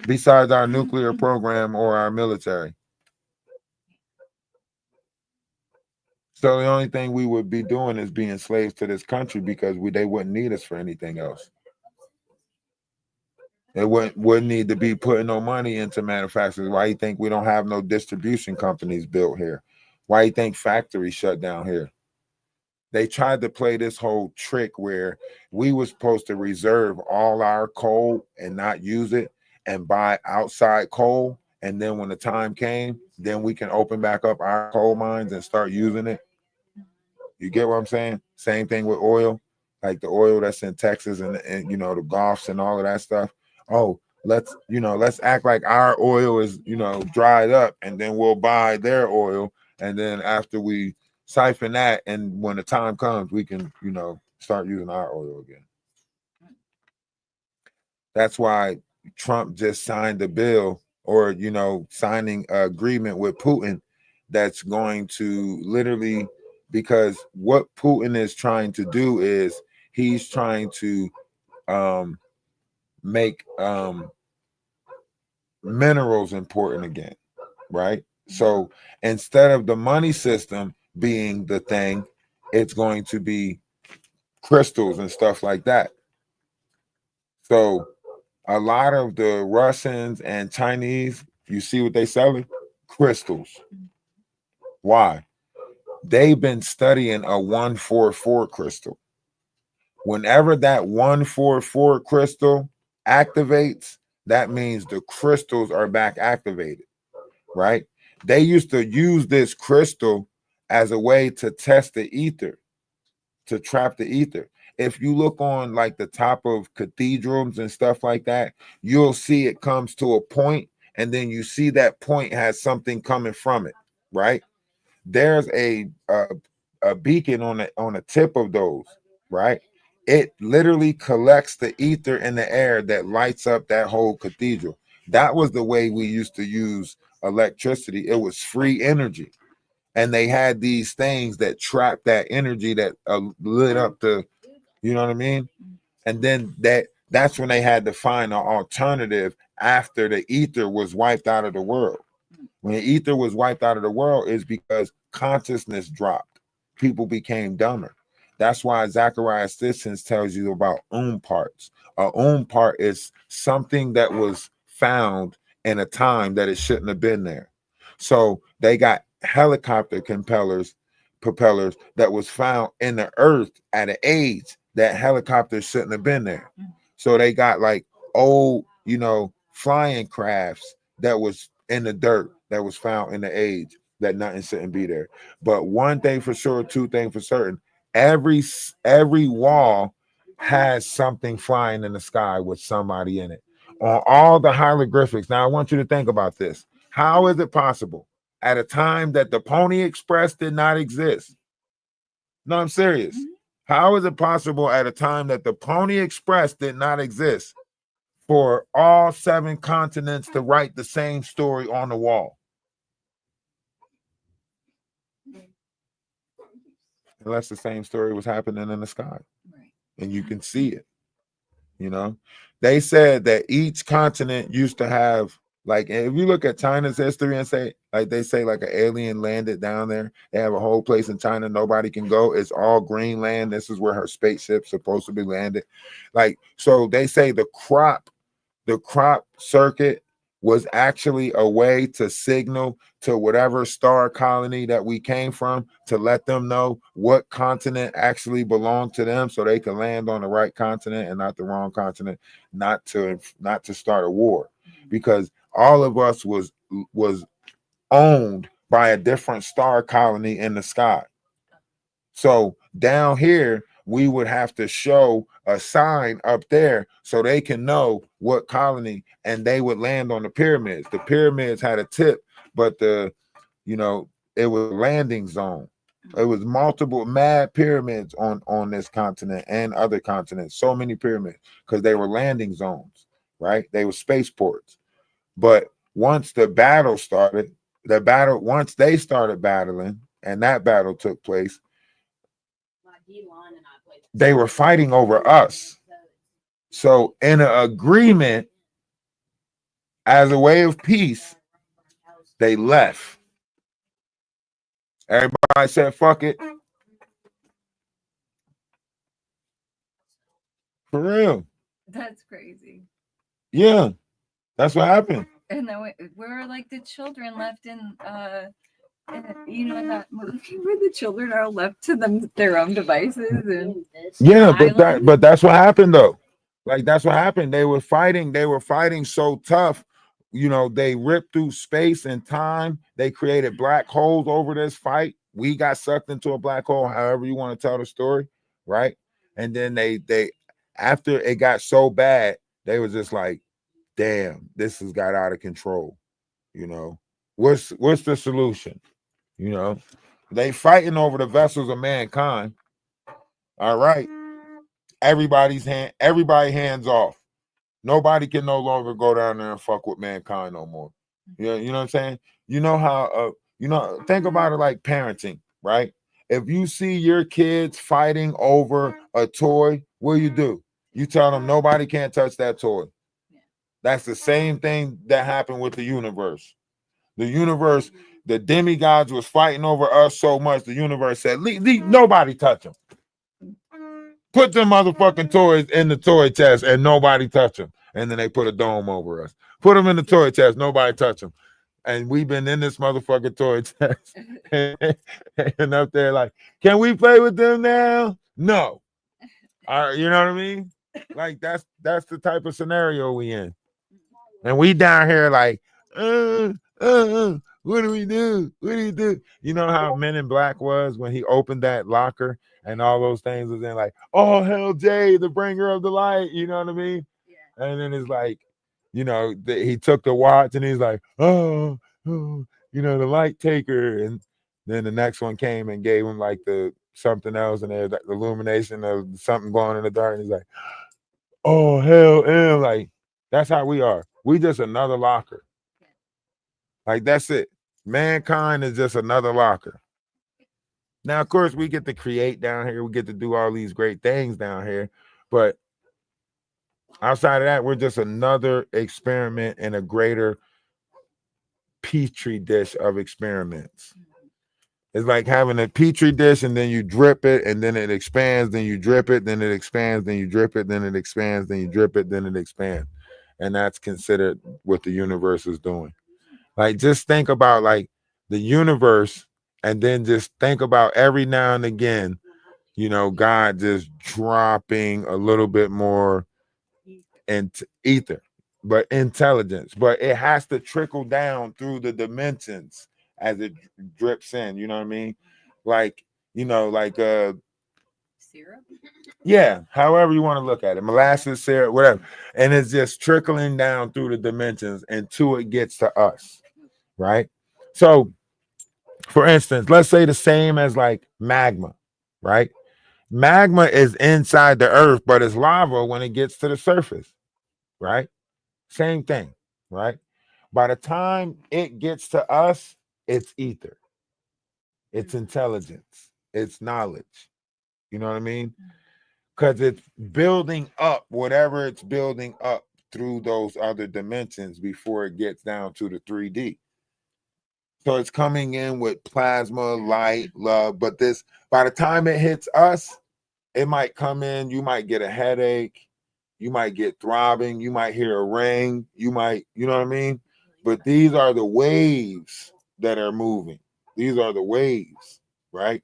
Besides our nuclear program or our military. So the only thing we would be doing is being slaves to this country because they wouldn't need us for anything else. It wouldn't need to be putting no money into manufacturers. Why you think we don't have no distribution companies built here? Why you think factories shut down here? They tried to play this whole trick where we were supposed to reserve all our coal and not use it and buy outside coal. And then when the time came, then we can open back up our coal mines and start using it. You get what I'm saying? Same thing with oil, like the oil that's in Texas and the Gulfs and all of that stuff. Oh, let's act like our oil is, dried up, and then we'll buy their oil. And then after we siphon that, and when the time comes, we can, start using our oil again. That's why Trump just signed a bill or, signing an agreement with Putin that's going to literally, because what Putin is trying to do is he's trying to make minerals important again, right? So instead of the money system being the thing, it's going to be crystals and stuff like that. So a lot of the Russians and Chinese, you see what they selling? Crystals. Why? They've been studying a 144 crystal. Whenever that 144 crystal activates, that means the crystals are back activated, right? They used to use this crystal as a way to test the ether, to trap the ether. If you look on like the top of cathedrals and stuff like that, you'll see it comes to a point, and then you see that point has something coming from it, right? There's a beacon on the tip of those, right? It literally collects the ether in the air that lights up that whole cathedral. That was the way we used to use electricity. It was free energy. And they had these things that trapped that energy that lit up the, you know what I mean? And then that's when they had to find an alternative after the ether was wiped out of the world. When the ether was wiped out of the world is because consciousness dropped. People became dumber. That's why Zechariah Sitchin tells you about parts. A part is something that was found in a time that it shouldn't have been there. So they got helicopter propellers that was found in the earth at an age that helicopters shouldn't have been there. So they got like old, flying crafts that was in the dirt that was found in the age that nothing shouldn't be there. But one thing for sure, two things for certain, every wall has something flying in the sky with somebody in it. On all the hieroglyphics. Now I want you to think about this. How is it possible at a time that the Pony Express did not exist? No, I'm serious. How is it possible at a time that the Pony Express did not exist for all 7 continents to write the same story on the wall? Unless the same story was happening in the sky, Right. and you can see it. You know, they said that each continent used to have, like, if you look at China's history and say, like, they say, like, an alien landed down there. They have a whole place in China nobody can go. It's all green land. This is where her spaceship's supposed to be landed. Like, so they say the crop circuit was actually a way to signal to whatever star colony that we came from to let them know what continent actually belonged to them, so they can land on the right continent and not the wrong continent, not to start a war, because all of us was owned by a different star colony in the sky. So down here, we would have to show a sign up there so they can know what colony, and they would land on the pyramids. The pyramids had a tip, but it was a landing zone. It was multiple mad pyramids on this continent and other continents. So many pyramids because they were landing zones, right? They were spaceports. But once the battle started, once they started battling and that battle took place, they were fighting over us. So in an agreement, as a way of peace, they left. Everybody said, fuck it. For real. That's crazy. Yeah. That's what happened. And then we're like the children left in you know that movie where the children are left to their own devices and yeah, but that's what happened though. Like that's what happened. They were fighting so tough. You know, they ripped through space and time. They created black holes over this fight. We got sucked into a black hole, however you want to tell the story, right? And then they after it got so bad, they was just like, damn, this has got out of control. You know, what's the solution? You know, they fighting over the vessels of mankind. All right. Everybody hands off. Nobody can no longer go down there and fuck with mankind no more. Yeah, you know what I'm saying? You know how think about it like parenting, right? If you see your kids fighting over a toy, what do? You tell them nobody can't touch that toy. That's the same thing that happened with the universe. The universe, the demigods was fighting over us so much, the universe said, nobody touch them. Put them motherfucking toys in the toy chest and nobody touch them. And then they put a dome over us. Put them in the toy chest, nobody touch them. And we've been in this motherfucking toy chest and up there like, can we play with them now? No. You know what I mean? Like that's the type of scenario we in. And we down here like, what do we do? What do you do? You know how Men in Black was when he opened that locker and all those things was in like, oh, hell, Jay, the bringer of the light. You know what I mean? Yeah. And then it's like, you know, he took the watch and he's like, oh, you know, the light taker. And then the next one came and gave him like the something else. And there's like the illumination of something glowing in the dark. And he's like, oh, hell, like, that's how we are. We just another locker. Like, that's it. Mankind is just another locker. Now, of course, we get to create down here. We get to do all these great things down here. But outside of that, we're just another experiment in a greater petri dish of experiments. It's like having a petri dish and then you drip it and then it expands, then you drip it, then it expands, then you drip it, then it expands, then you drip it, then it expands. And that's considered what the universe is doing. Like, just think about like the universe and then just think about every now and again, you know, God just dropping a little bit more into ether, but intelligence, but it has to trickle down through the dimensions as it drips in, you know what I mean? Like, you know, like syrup? Yeah, however you want to look at it, molasses, syrup, whatever. And it's just trickling down through the dimensions until it gets to us. right? So, for instance, let's say the same as like magma, right? Magma is inside the earth, but it's lava when it gets to the surface, right? Same thing, right? By the time it gets to us, it's ether, it's intelligence, it's knowledge. You know what I mean? Because it's building up whatever it's building up through those other dimensions before it gets down to the 3D. So it's coming in with plasma, light, love. But this, by the time it hits us, it might come in, you might get a headache, you might get throbbing, you might hear a ring, you might, you know what I mean? But these are the waves that are moving. These are the waves, right?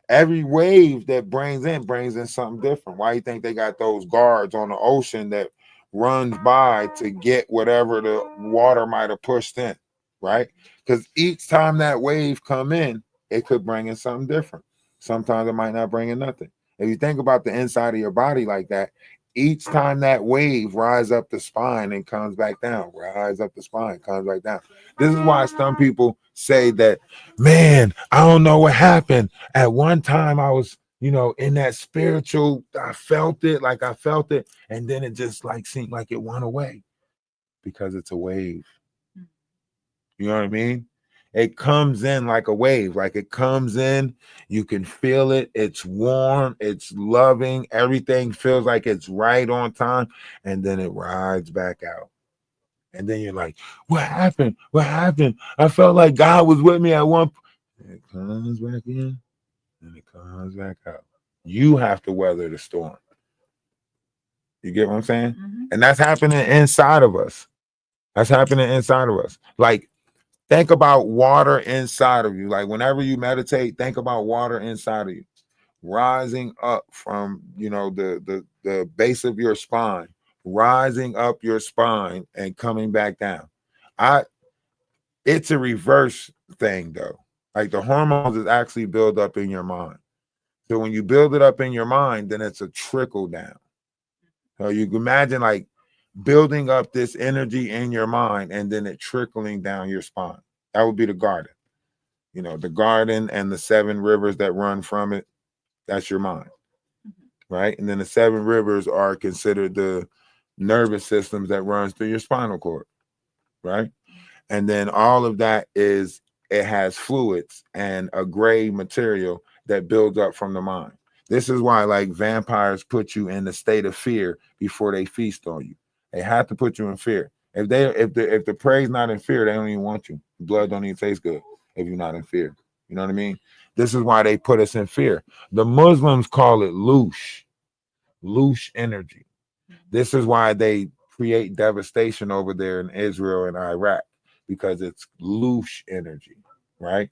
Every wave that brings in something different. Why you think they got those guards on the ocean that runs by to get whatever the water might have pushed in, right? Because each time that wave come in, it could bring in something different. Sometimes it might not bring in nothing. If you think about the inside of your body like that, each time that wave rise up the spine and comes back down, rise up the spine, comes back down. This is why some people say that, man, I don't know what happened. At one time I was, in that spiritual, I felt it, and then it just like seemed like it went away because it's a wave. You know what I mean? It comes in like a wave, like it comes in, you can feel it, it's warm, it's loving, everything feels like it's right on time, and then it rides back out. And then you're like, what happened? What happened? I felt like God was with me at one point. It comes back in, and it comes back out. You have to weather the storm. You get what I'm saying? Mm-hmm. And that's happening inside of us. Like, think about water inside of you. Like whenever you meditate, think about water inside of you, rising up from the base of your spine, rising up your spine and coming back down. It's a reverse thing though. Like the hormones is actually built up in your mind. So when you build it up in your mind, then it's a trickle down. So you can imagine like building up this energy in your mind and then it trickling down your spine. That would be the garden. The garden and the 7 rivers that run from it, that's your mind, right? And then the 7 rivers are considered the nervous systems that runs through your spinal cord, right? And then all of that it has fluids and a gray material that builds up from the mind. This is why like vampires put you in a state of fear before they feast on you. They have to put you in fear. If the prey's not in fear, they don't even want you. Blood don't even taste good if you're not in fear. You know what I mean? This is why they put us in fear. The Muslims call it loosh energy. This is why they create devastation over there in Israel and Iraq, because it's loosh energy, right?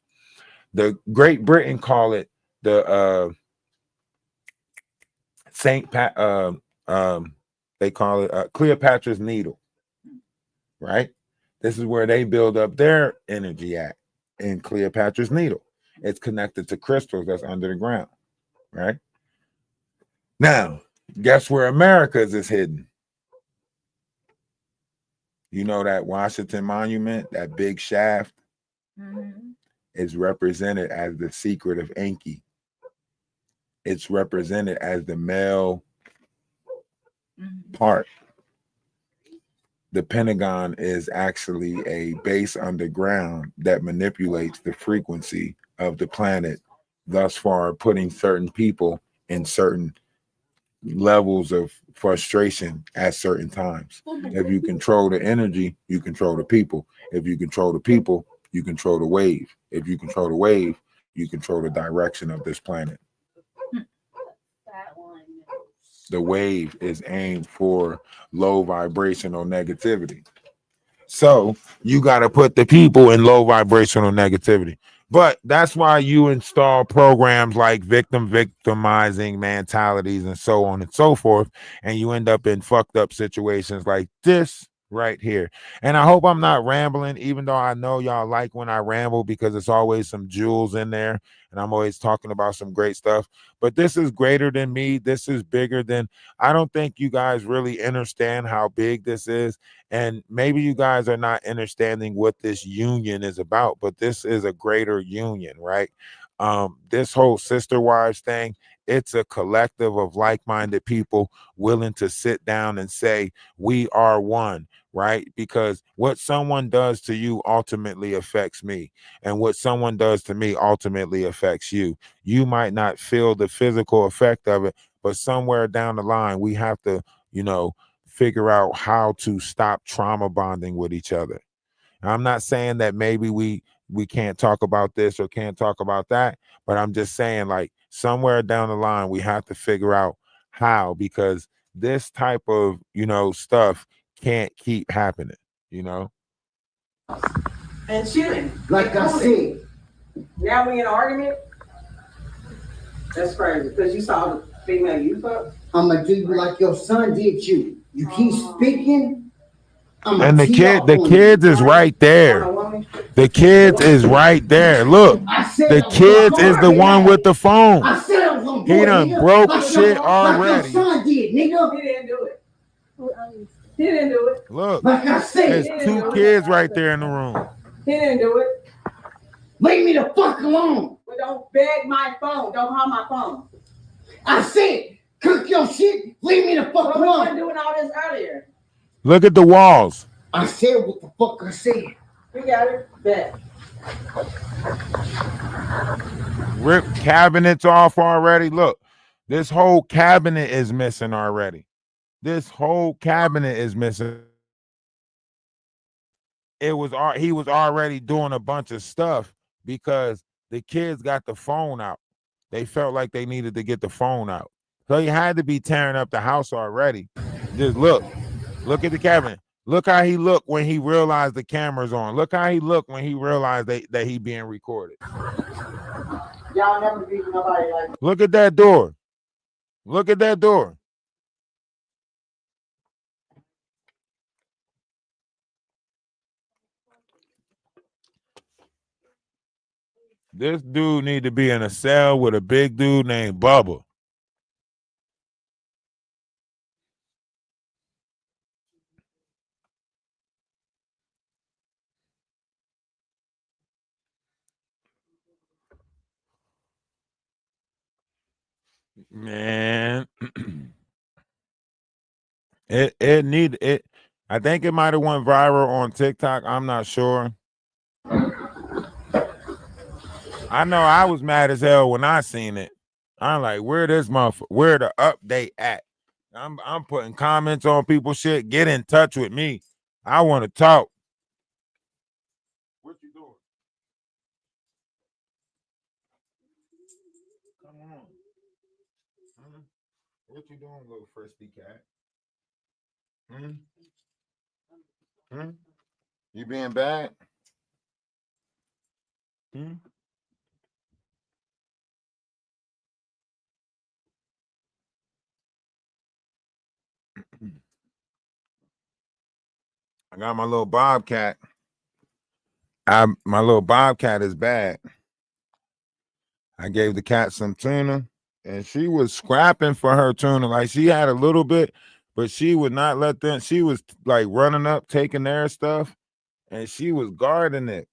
The Great Britain call it the they call it Cleopatra's needle, right? This is where they build up their energy at, in Cleopatra's needle. It's connected to crystals that's under the ground, right? Now, guess where America's is hidden? You know that Washington Monument, that big shaft, is represented as the secret of Enki. It's represented as the male part. The Pentagon is actually a base underground that manipulates the frequency of the planet, thus far putting certain people in certain levels of frustration at certain times. If you control the energy, you control the people. If you control the people, you control the wave. If you control the wave, you control the direction of this planet. The wave is aimed for low vibrational negativity. So you got to put the people in low vibrational negativity. But that's why you install programs like victimizing mentalities and so on and so forth. And you end up in fucked up situations like this right here. And I hope I'm not rambling, even though I know y'all like when I ramble because it's always some jewels in there and I'm always talking about some great stuff. But this is greater than me. This is bigger than, I don't think you guys really understand how big this is. And maybe you guys are not understanding what this union is about, but this is a greater union, right? This whole sister wives thing, it's a collective of like-minded people willing to sit down and say, we are one, right? Because what someone does to you ultimately affects me, and what someone does to me ultimately affects you. You might not feel the physical effect of it, but somewhere down the line, we have to, figure out how to stop trauma bonding with each other. I'm not saying that maybe we can't talk about this or can't talk about that, but I'm just saying, like, somewhere down the line we have to figure out how, because this type of stuff can't keep happening. And chilling. Like I said, Now we in an argument? That's crazy, because you saw the female you fucked? I'ma do you like your son did you. You keep speaking, And the kids is right there. The kids is right there. Look, the kids is the one with the phone. I said I was gonna He done nigga. broke Like shit your already. son did, nigga. He didn't do it. He didn't do it. Look, Like I said, there's 2 kids right there in the room. He didn't do it. leave me the fuck alone. But don't beg my phone. Don't call my phone. I said, cook your shit, leave me the fuck But we weren't alone. doing all this earlier. Look at the walls. I said what the fuck I said. We got it. Bet. Rip cabinets off already. Look, this whole cabinet is missing already. This whole cabinet is missing. He was already doing a bunch of stuff because the kids got the phone out. They felt like they needed to get the phone out. So he had to be tearing up the house already. Just look at the cabinet. Look how he looked when he realized the camera's on. Look how he looked when he realized that he being recorded. Y'all never beat nobody like me. Look at that door. Look at that door. This dude need to be in a cell with a big dude named Bubba. Man, it need it. I think it might have went viral on TikTok. I'm not sure. I know I was mad as hell when I seen it. I'm like, where the update at? I'm putting comments on people's shit. Get in touch with me. I want to talk. What you doing? Come on. Huh? What you doing, little frisky cat? You being bad? I got my little bobcat. My little bobcat is bad. I gave the cat some tuna, and she was scrapping for her tuna. Like, she had a little bit, but she would not let them. She was like running up, taking their stuff, and she was guarding it.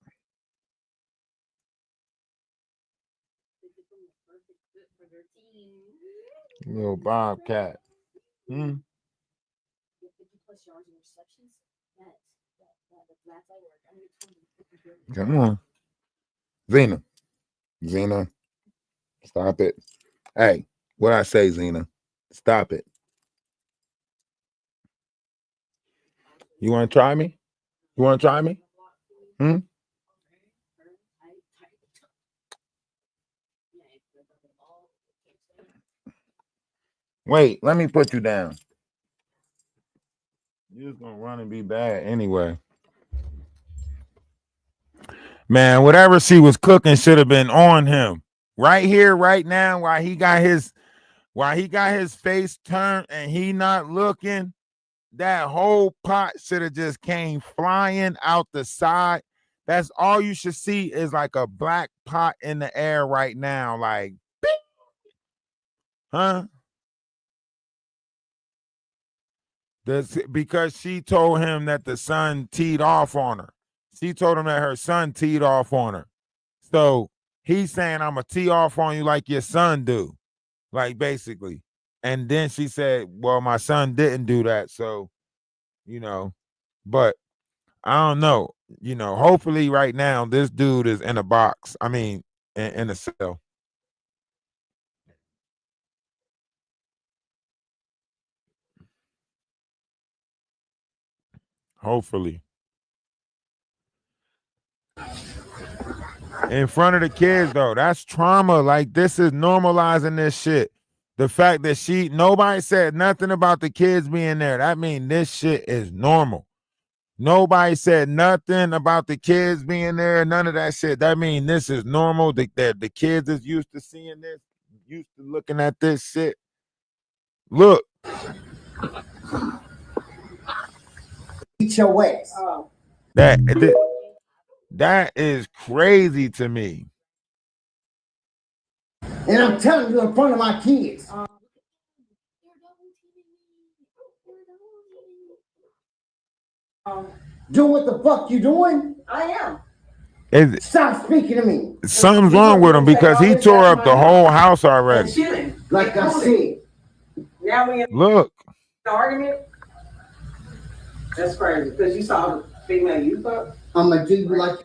Little bobcat. Come on. Zena, stop it. Hey, what I say, Zena? Stop it. You want to try me? You want to try me? Wait, let me put you down. You're just gonna run and be bad anyway. Man, whatever she was cooking should have been on him. Right here, right now, while he got his face turned and he not looking. that whole pot should have just came flying out the side. That's all you should see is like a black pot in the air right now, like, beep. Huh? That's because she told him that the son teed off on her. She told him that her son teed off on her. So he's saying, I'm going to tee off on you like your son do, like basically. And then she said, well, my son didn't do that. So, but I don't know. Hopefully right now this dude is in a box. I mean, in a cell. Hopefully. In front of the kids, though, that's trauma. Like, this is normalizing this shit. The fact that nobody said nothing about the kids being there. That means this shit is normal. Nobody said nothing about the kids being there. None of that shit. That means this is normal. The kids is used to seeing this, used to looking at this shit. Look. Eat your ass. That is crazy to me. And I'm telling you in front of my kids. Do what the fuck you doing? I am. Stop speaking to me. Something's wrong with him because he tore up the whole house already. Chilling. Like I said. Now we in Look. an argument. That's crazy because you saw the female you fuck. I'm gonna do you like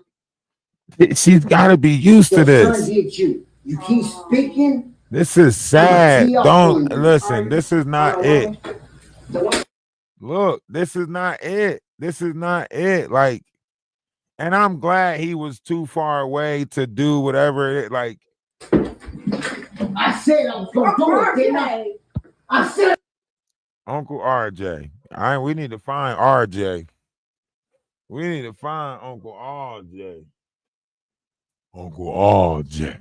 She's got to be used to your this. son did you. You keep speaking. This is sad. tee off Don't on you. listen. This is not it. The one Look, this is not it. This is not it. Like, and I'm glad he was too far away to do whatever it like. I said I was gonna do it, didn't I? I said Uncle RJ. We need to find RJ. We need to find Uncle RJ. Uncle RJ.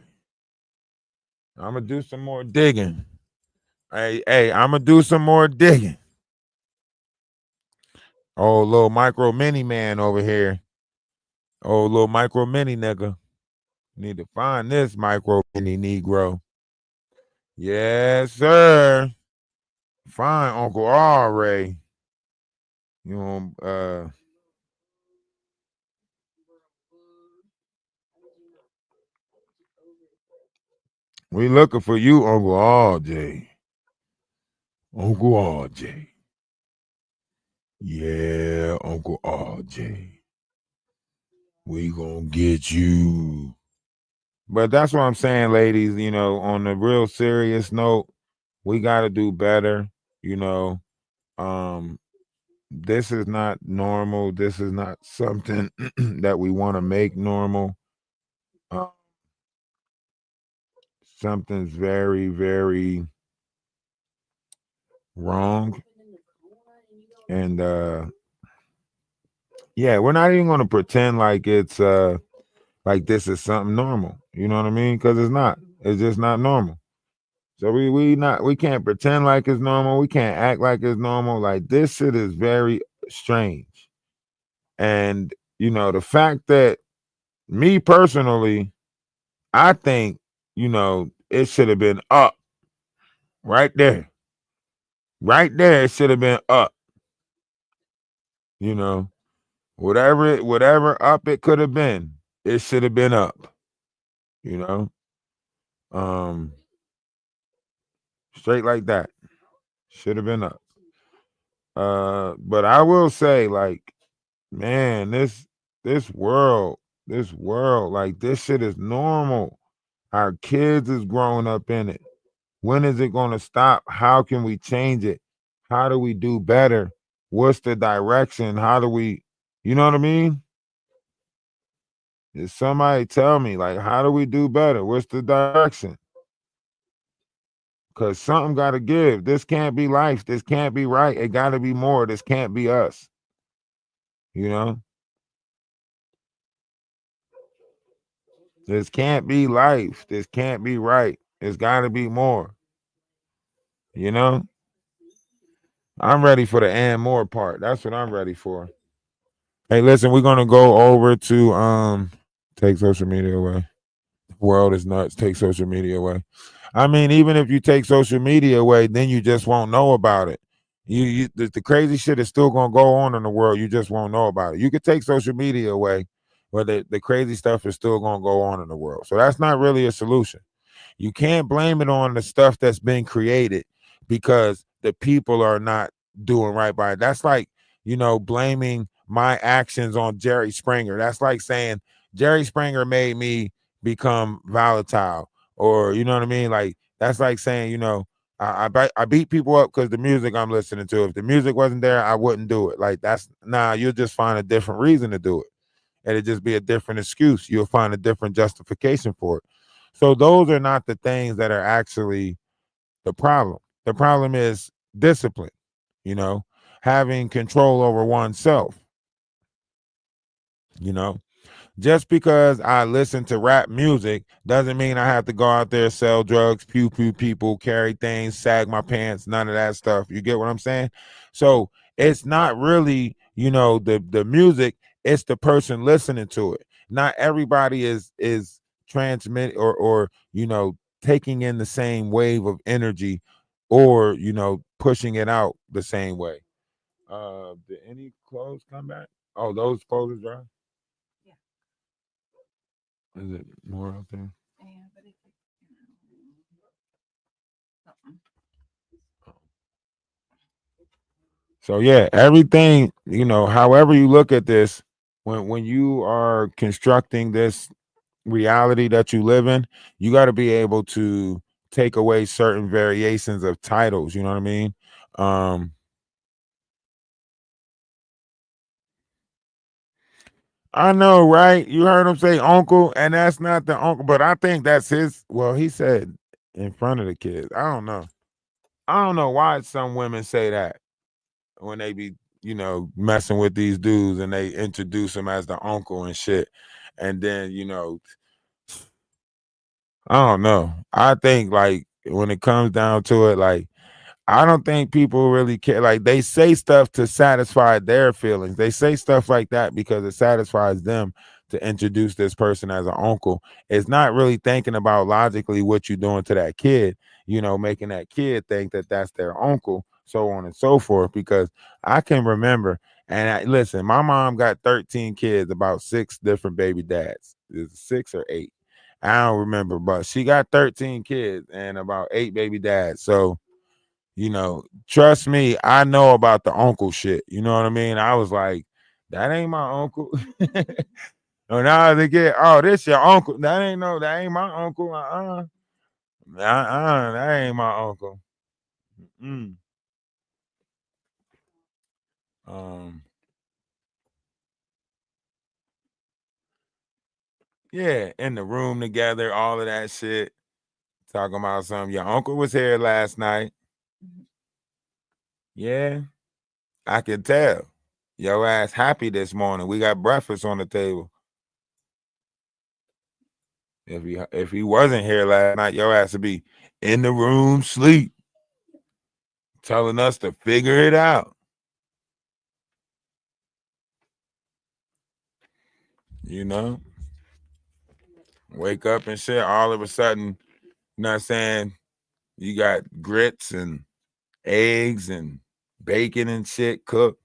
I'm gonna do some more digging. Hey, I'm gonna do some more digging. Oh, little micro mini man over here. Oh, little micro mini nigga. Need to find this micro mini Negro. Yes, sir. Find Uncle R. Ray. We looking for you, Uncle RJ. Uncle RJ. Yeah, Uncle RJ. We gonna get you. But that's what I'm saying, ladies. On a real serious note, we gotta do better. This is not normal. This is not something that we want to make normal. Something's very, very wrong. And yeah, we're not even going to pretend like it's like this is something normal. You know what I mean? Because it's not. It's just not normal. So we can't pretend like it's normal. We can't act like it's normal. Like, this shit is very strange. And the fact that, me personally, I think it should have been up right there. Right there, it should have been up. Whatever up it could have been, it should have been up. Straight like that. Should have been up. But I will say, like, man, this world, like, this shit is normal. Our kids is growing up in it. When is it going to stop? How can we change it? How do we do better? What's the direction? How do we, you know what I mean? If somebody tell me, like, how do we do better? What's the direction? Because something got to give. This can't be life. This can't be right. It got to be more. This can't be us. This can't be life. This can't be right. It's got to be more. I'm ready for the and more part. That's what I'm ready for. Hey, listen, we're gonna go over to take social media away. The world is nuts. Take social media away. I mean, even if you take social media away, then you just won't know about it. The crazy shit is still gonna go on in the world. You just won't know about it. You could take social media away, but the crazy stuff is still gonna go on in the world. So that's not really a solution. You can't blame it on the stuff that's been created because the people are not doing right by it. That's like, blaming my actions on Jerry Springer. That's like saying Jerry Springer made me become volatile, or you know what I mean? Like that's like saying, I beat people up because the music I'm listening to. If the music wasn't there, I wouldn't do it. Like that's you'll just find a different reason to do it. And it'd just be a different excuse. You'll find a different justification for it. So those are not the things that are actually the problem. The problem is discipline, having control over oneself, you know. Just because I listen to rap music doesn't mean I have to go out there, sell drugs, pew pew people, carry things, sag my pants, none of that stuff. You get what I'm saying? So it's not really, the music, it's the person listening to it. Not everybody is transmit or taking in the same wave of energy or pushing it out the same way. Did any clothes come back? Oh, those clothes are dry. Is it more out there? Yeah, but it's something. So yeah, everything, however you look at this, when you are constructing this reality that you live in, you got to be able to take away certain variations of titles, you know what I mean? I know, right? You heard him say uncle, and that's not the uncle, but I think that's his. Well, he said in front of the kids. I don't know. I don't know why some women say that when they be, messing with these dudes and they introduce him as the uncle and shit. And then, I don't know. I think like when it comes down to it, like I don't think people really care. Like they say stuff to satisfy their feelings. They say stuff like that because it satisfies them to introduce this person as an uncle. It's not really thinking about logically what you're doing to that kid, making that kid think that that's their uncle, so on and so forth. Because I can remember, and listen, my mom got 13 kids, about 6 different baby dads. Is it 6 or 8? I don't remember, but she got 13 kids and about 8 baby dads. So trust me, I know about the uncle shit. You know what I mean? I was like, that ain't my uncle. And now they get, oh, this your uncle. That ain't my uncle. That ain't my uncle. Mm. Yeah, in the room together, all of that shit. Talking about something. Your uncle was here last night. Yeah, I can tell. Your ass happy this morning. We got breakfast on the table. If he wasn't here last night, your ass would be in the room sleep, telling us to figure it out. Wake up and shit. All of a sudden, you know what I'm saying? You got grits and eggs and bacon and shit cooked.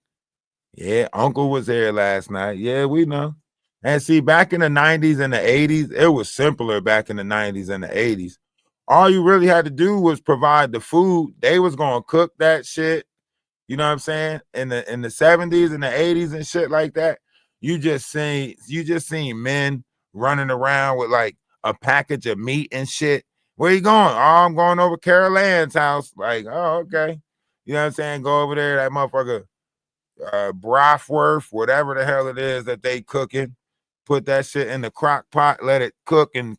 Yeah, uncle was here last night. Yeah, we know. And see, back in the 90s and the 80s, it was simpler back in the 90s and the 80s. All you really had to do was provide the food. They was gonna cook that shit. You know what I'm saying? In the 70s and the 80s and shit like that, you just seen men running around with like a package of meat and shit. Where you going? Oh, I'm going over Carol Ann's house. Like, oh, okay. You know what I'm saying? Go over there, that motherfucker Brothworth, whatever the hell it is that they cooking. Put that shit in the crock pot, let it cook and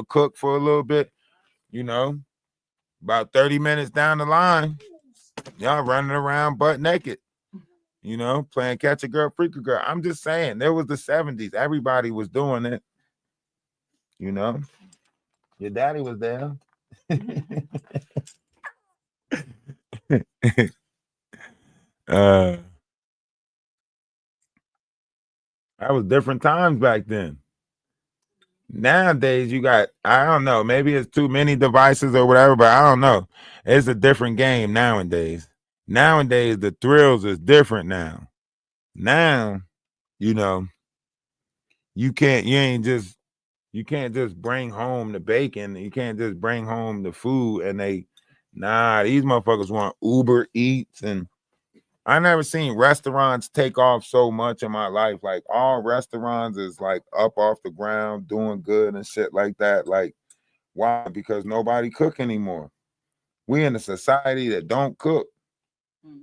cook for a little bit. About 30 minutes down the line, y'all running around butt naked, playing catch a girl, freak a girl. I'm just saying, there was the 70s. Everybody was doing it. Your daddy was there. That was different times back then. Nowadays, you got, I don't know, maybe it's too many devices or whatever, but I don't know. It's a different game nowadays. Nowadays, the thrills is different now. Now, you know, you can't just bring home the bacon. You can't just bring home the food and these motherfuckers want Uber Eats. And I never seen restaurants take off so much in my life. Like all restaurants is like up off the ground, doing good and shit like that. Like, why? Because nobody cook anymore. We in a society that don't cook. Mhm.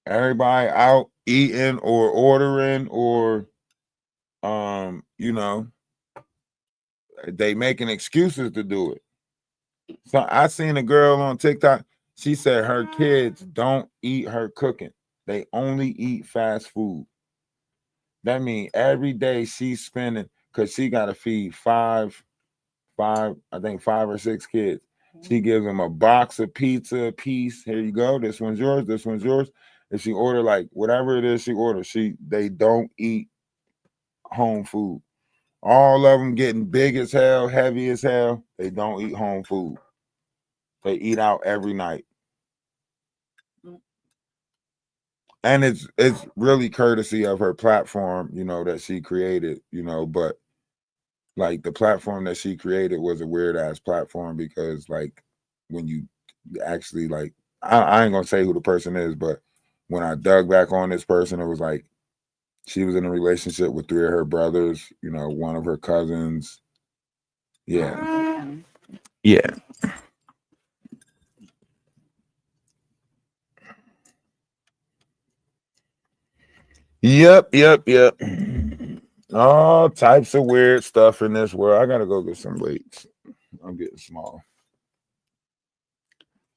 Everybody out eating or ordering or they making excuses to do it. So I seen a girl on TikTok. She said her kids don't eat her cooking. They only eat fast food. That means every day she's spending, because she got to feed five, I think 5 or 6 kids. She gives them a box of pizza a piece. Here you go. This one's yours. This one's yours. If she order like whatever it is she orders, they don't eat home food. All of them getting big as hell, heavy as hell. They don't eat home food. They eat out every night. And it's really courtesy of her platform, that she created, but like the platform that she created was a weird ass platform because like when you actually like, I ain't gonna say who the person is, but when I dug back on this person, it was like she was in a relationship with 3 of her brothers, one of her cousins. Yeah. Yeah. Yep. All types of weird stuff in this world. I gotta go get some weights. I'm getting small.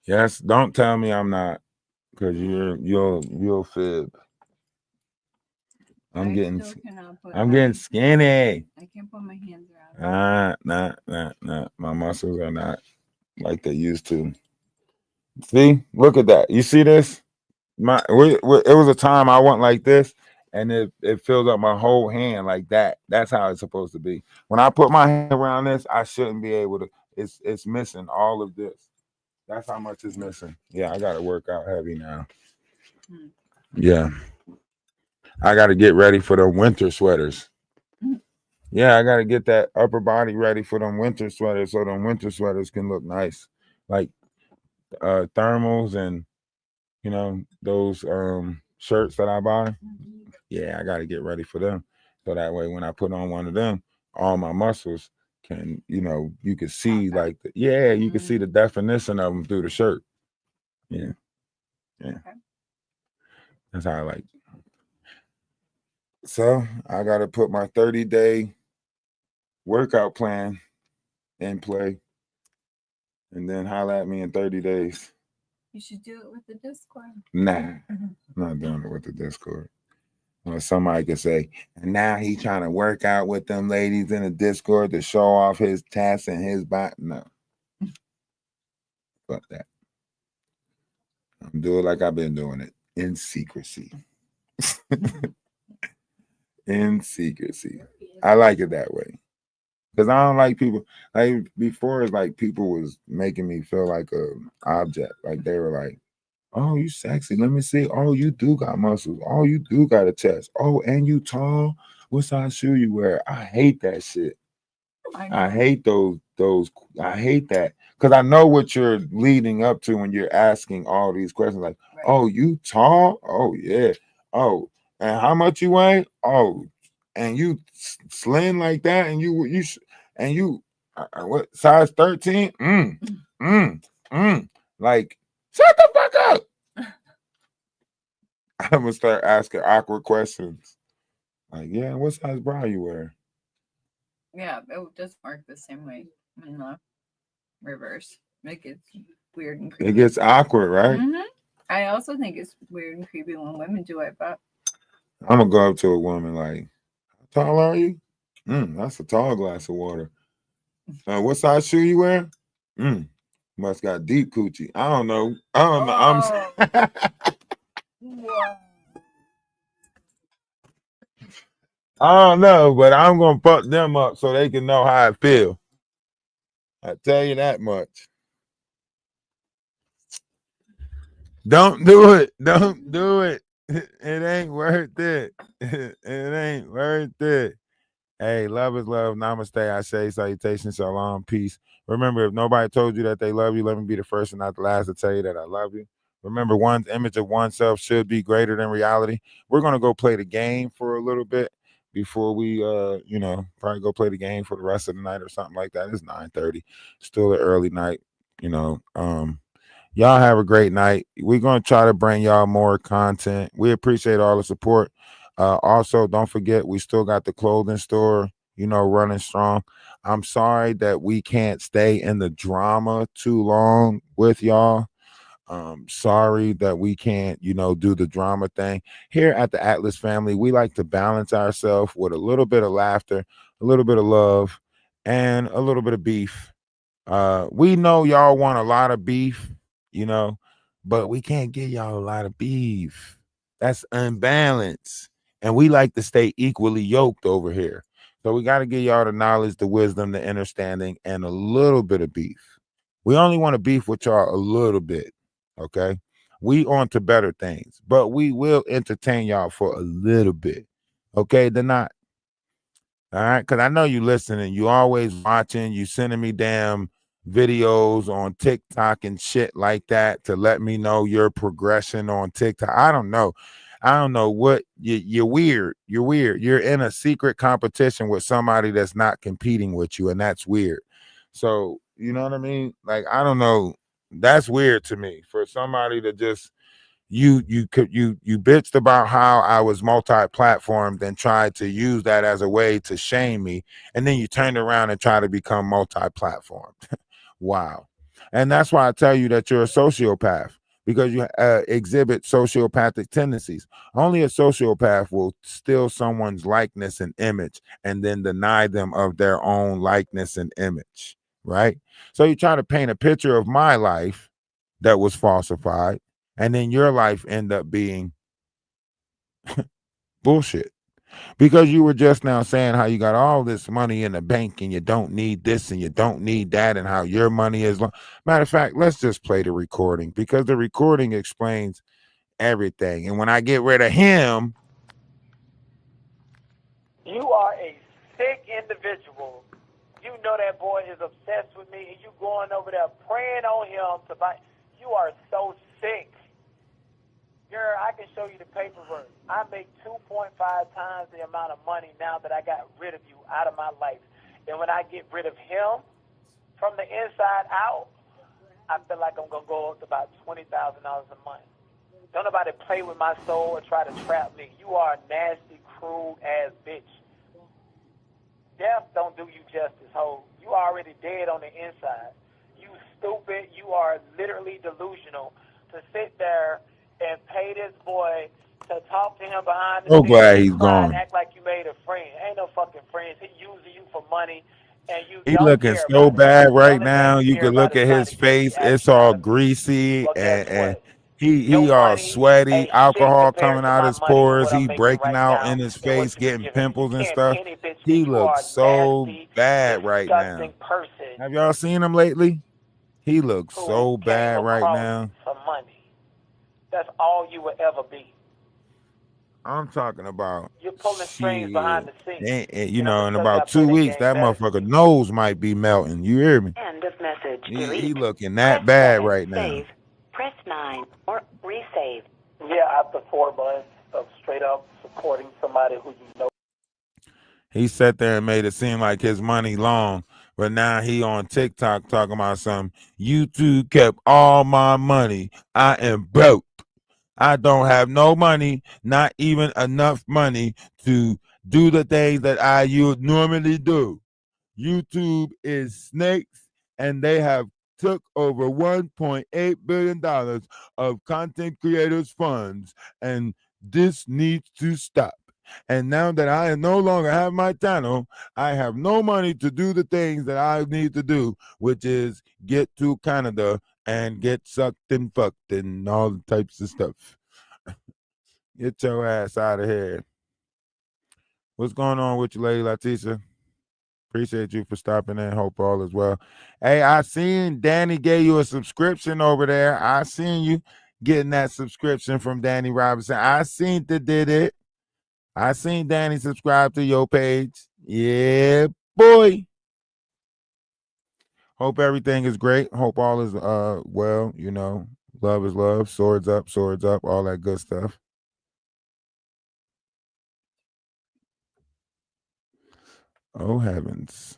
Yes, don't tell me I'm not, because you'll fib. I'm getting skinny. I can't put my hands around. Nah. My muscles are not like they used to. See, look at that. You see this? It was a time I went like this, and it fills up my whole hand like that. That's how it's supposed to be. When I put my hand around this, I shouldn't be able to. It's missing all of this. That's how much is missing. Yeah, I gotta work out heavy now. Yeah, I gotta get ready for the winter sweaters. Yeah, I gotta get that upper body ready for them winter sweaters, so them winter sweaters can look nice, like thermals and those shirts that I buy. Yeah, I gotta get ready for them, so that way when I put on one of them, all my muscles can, you can see like you can see the definition of them through the shirt. Yeah. That's how I like. So I gotta put my 30-day workout plan in play, and then holla at me in 30 days. You should do it with the Discord. Nah, I'm not doing it with the Discord. Or somebody could say, and now he trying to work out with them ladies in the Discord to show off his tats and his body. No. Fuck that. I'm doing like I've been doing it in secrecy. In secrecy. I like it that way. Because I don't like people, like before, it's like people was making me feel like a object. Like they were like, oh, you sexy. Let me see. Oh, you do got muscles. Oh, you do got a chest. Oh, and you tall. What size shoe you wear? I hate that shit. I hate those. I hate that. Because I know what you're leading up to when you're asking all these questions. Like, oh, you tall? Oh, yeah. Oh, and how much you weigh? Oh, and you slim like that? And you what size 13? Like, shut the fuck up. I'm gonna start asking awkward questions. Like, yeah, what size bra you wear? Yeah, it doesn't work the same way in the reverse. It gets weird and creepy. It gets awkward, right? I also think it's weird and creepy when women do it, but I'm gonna go up to a woman like, how tall are you? That's a tall glass of water. What size shoe you wear? Must got deep coochie. I don't know. I don't know. I'm Wow. I don't know, but I'm gonna fuck them up so they can know how I feel. I tell you that much. Don't do it. Don't do it. It ain't worth it. It ain't worth it. Hey, love is love. Namaste. I say salutations, shalom, peace. Remember, if nobody told you that they love you, let me be the first and not the last to tell you that I love you. Remember, one's image of oneself should be greater than reality. We're gonna go play the game for a little bit before we probably go play the game for the rest of the night or something like that. It's 9:30. Still an early night, you know. Y'all have a great night. We're going to try to bring y'all more content. We appreciate all the support. Also, don't forget, we still got the clothing store, running strong. I'm sorry that we can't stay in the drama too long with y'all. Sorry that we can't, do the drama thing. Here at the Atlas family, we like to balance ourselves with a little bit of laughter, a little bit of love, and a little bit of beef. We know y'all want a lot of beef, but we can't give y'all a lot of beef. That's unbalanced. And we like to stay equally yoked over here. So we got to give y'all the knowledge, the wisdom, the understanding, and a little bit of beef. We only want to beef with y'all a little bit. Okay. We on to better things, but we will entertain y'all for a little bit. Okay. They're not. All right. Because I know you listening. You always watching. You sending me damn videos on TikTok and shit like that to let me know your progression on TikTok. I don't know what you're weird. You're weird. You're in a secret competition with somebody that's not competing with you, and that's weird. So you know what I mean? Like, I don't know. That's weird to me for somebody to just you bitched about how I was multi-platformed and tried to use that as a way to shame me, and then you turned around and try to become multi-platformed. Wow. And that's why I tell you that you're a sociopath, because you exhibit sociopathic tendencies. Only a sociopath will steal someone's likeness and image and then deny them of their own likeness and image, right? So you try to paint a picture of my life that was falsified, and then your life end up being bullshit. Because you were just now saying how you got all this money in the bank and you don't need this and you don't need that, and how your money is matter of fact, let's just play the recording, because the recording explains everything. And when I get rid of him, you are a sick individual. You know that boy is obsessed with me, and you going over there praying on him to buy. You are so sick. Girl, I can show you the paperwork. I make 2.5 times the amount of money now that I got rid of you out of my life. And when I get rid of him from the inside out, I feel like I'm going to go up to about $20,000 a month. Don't nobody play with my soul or try to trap me. You are a nasty, cruel ass bitch. Death don't do you justice, ho. You already dead on the inside. You stupid. You are literally delusional to sit there and pay this boy to talk to him behind the scenes. glad he's cry and gone. act like you made a friend. Ain't no fucking friends. He using you for money, and you He don't looking care so about it. bad The right only thing now. You care can about look is at trying his to get me face. out It's you all out of me. greasy, Well, guess and what? he Your all money sweaty, ain't shit alcohol compared coming to out my his money and pores. what I'm He making breaking right out now in his and what face, you be getting giving me. You pimples and can't stuff. penny bitch me. He You are looks a so nasty, bad right now. disgusting person Have y'all seen him lately? He looks who so came bad right across now. for money. That's all you will ever be. I'm talking about You're pulling strings shit. behind the scenes. And, And I'm going in to tell you, I about play 2 that weeks, game that better than motherfucker you. nose might be melting. You hear me? End of message. He Delete. looking Press that bad 7. right now. Save. Press 9 or resave. Yeah, after 4 months of straight up supporting somebody who you know. He sat there and made it seem like his money long, but now he on TikTok talking about something. YouTube kept all my money. I am broke. I don't have no money, not even enough money to do the things that I would normally do. YouTube is snakes, and they have took over $1.8 billion of content creators' funds, and this needs to stop. And now that I no longer have my channel, I have no money to do the things that I need to do, which is get to Canada and get sucked and fucked and all types of stuff. Get your ass out of here. What's going on with you, Lady Leticia? Appreciate you for stopping in. Hope all is well. Hey, I seen Danny gave you a subscription over there. I seen you getting that subscription from Danny Robinson. I seen that did it. I seen Danny subscribe to your page. Yeah, boy. Hope everything is great. Hope all is well, you know. Love is love. Swords up, all that good stuff. Oh heavens.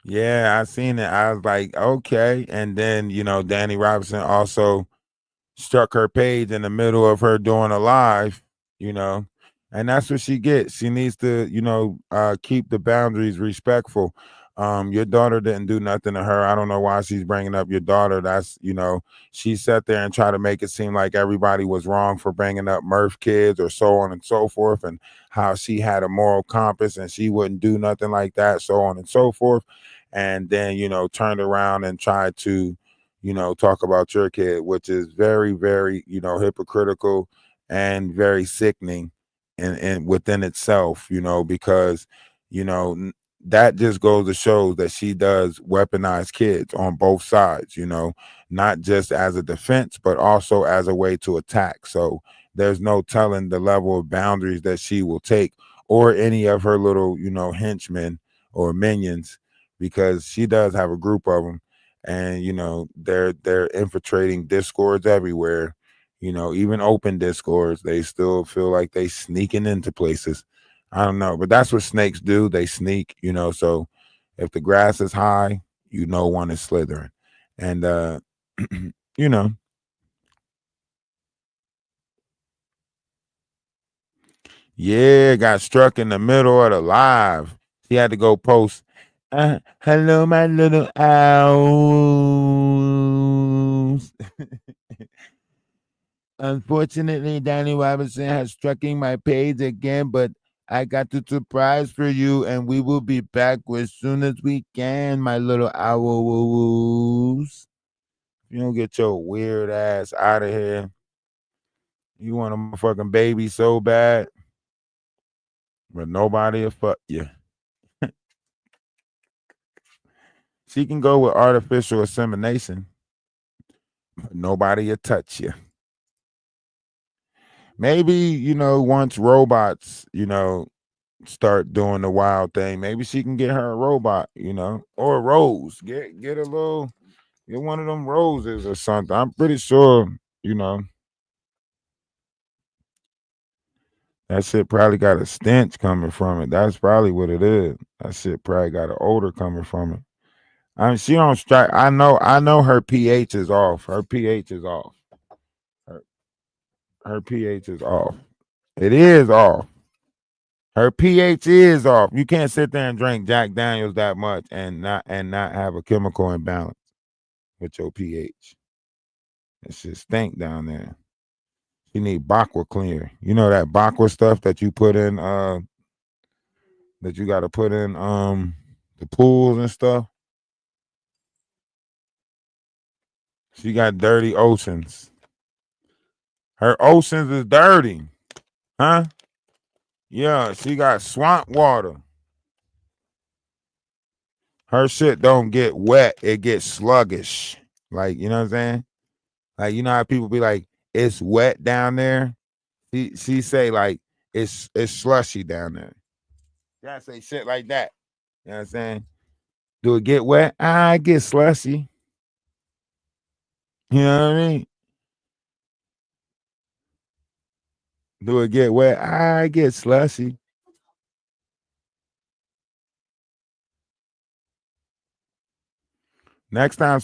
Yeah, I seen it. I was like, okay. And then, you know, Danny Robinson also struck her page in the middle of her doing a live, you know, and that's what she gets. She needs to, you know, keep the boundaries respectful. Your daughter didn't do nothing to her. I don't know why she's bringing up your daughter. That's, you know, she sat there and tried to make it seem like everybody was wrong for bringing up Murph kids or so on and so forth, and how she had a moral compass and she wouldn't do nothing like that, so on and so forth. And then, you know, turned around and tried to, you know, talk about your kid, which is very, very, you know, hypocritical and very sickening and within itself, you know, because, you know, that just goes to show that she does weaponize kids on both sides, you know, not just as a defense, but also as a way to attack. So there's no telling the level of boundaries that she will take, or any of her little, you know, henchmen or minions, because she does have a group of them. And, you know, they're infiltrating discords everywhere, you know, even open discords. They still feel like they sneaking into places. I don't know, but that's what snakes do. They sneak, you know. So if the grass is high, you know one is slithering. And you know, yeah, got struck in the middle of the live. She had to go post, hello, my little owls. Unfortunately, Danny Robinson has striking my page again, but I got a surprise for you, and we will be back as soon as we can, my little owls. You don't get your weird ass out of here. You want a motherfucking baby so bad, but nobody will fuck you. She can go with artificial insemination, but nobody will touch you. Maybe, you know, once robots, you know, start doing the wild thing, maybe she can get her a robot, you know, or a rose. Get one of them roses or something. I'm pretty sure, you know, that shit probably got a stench coming from it. That's probably what it is. That shit probably got an odor coming from it. I mean, she don't strike. I know her pH is off. Her pH is off. Her pH is off. It is off. Her pH is off. You can't sit there and drink Jack Daniels that much and not have a chemical imbalance with your pH. It should stink down there. You need Bakwa cleaner. You know that Bakwa stuff that you put in that you got to put in the pools and stuff. She got dirty oceans. Her oceans is dirty. Huh? Yeah, she got swamp water. Her shit don't get wet, it gets sluggish. Like, you know what I'm saying? Like, you know how people be like, it's wet down there? She say like it's slushy down there. Yeah, say shit like that. You know what I'm saying? Do it get wet? I get slushy. You know what I mean? Do it get wet? I get slushy. Next time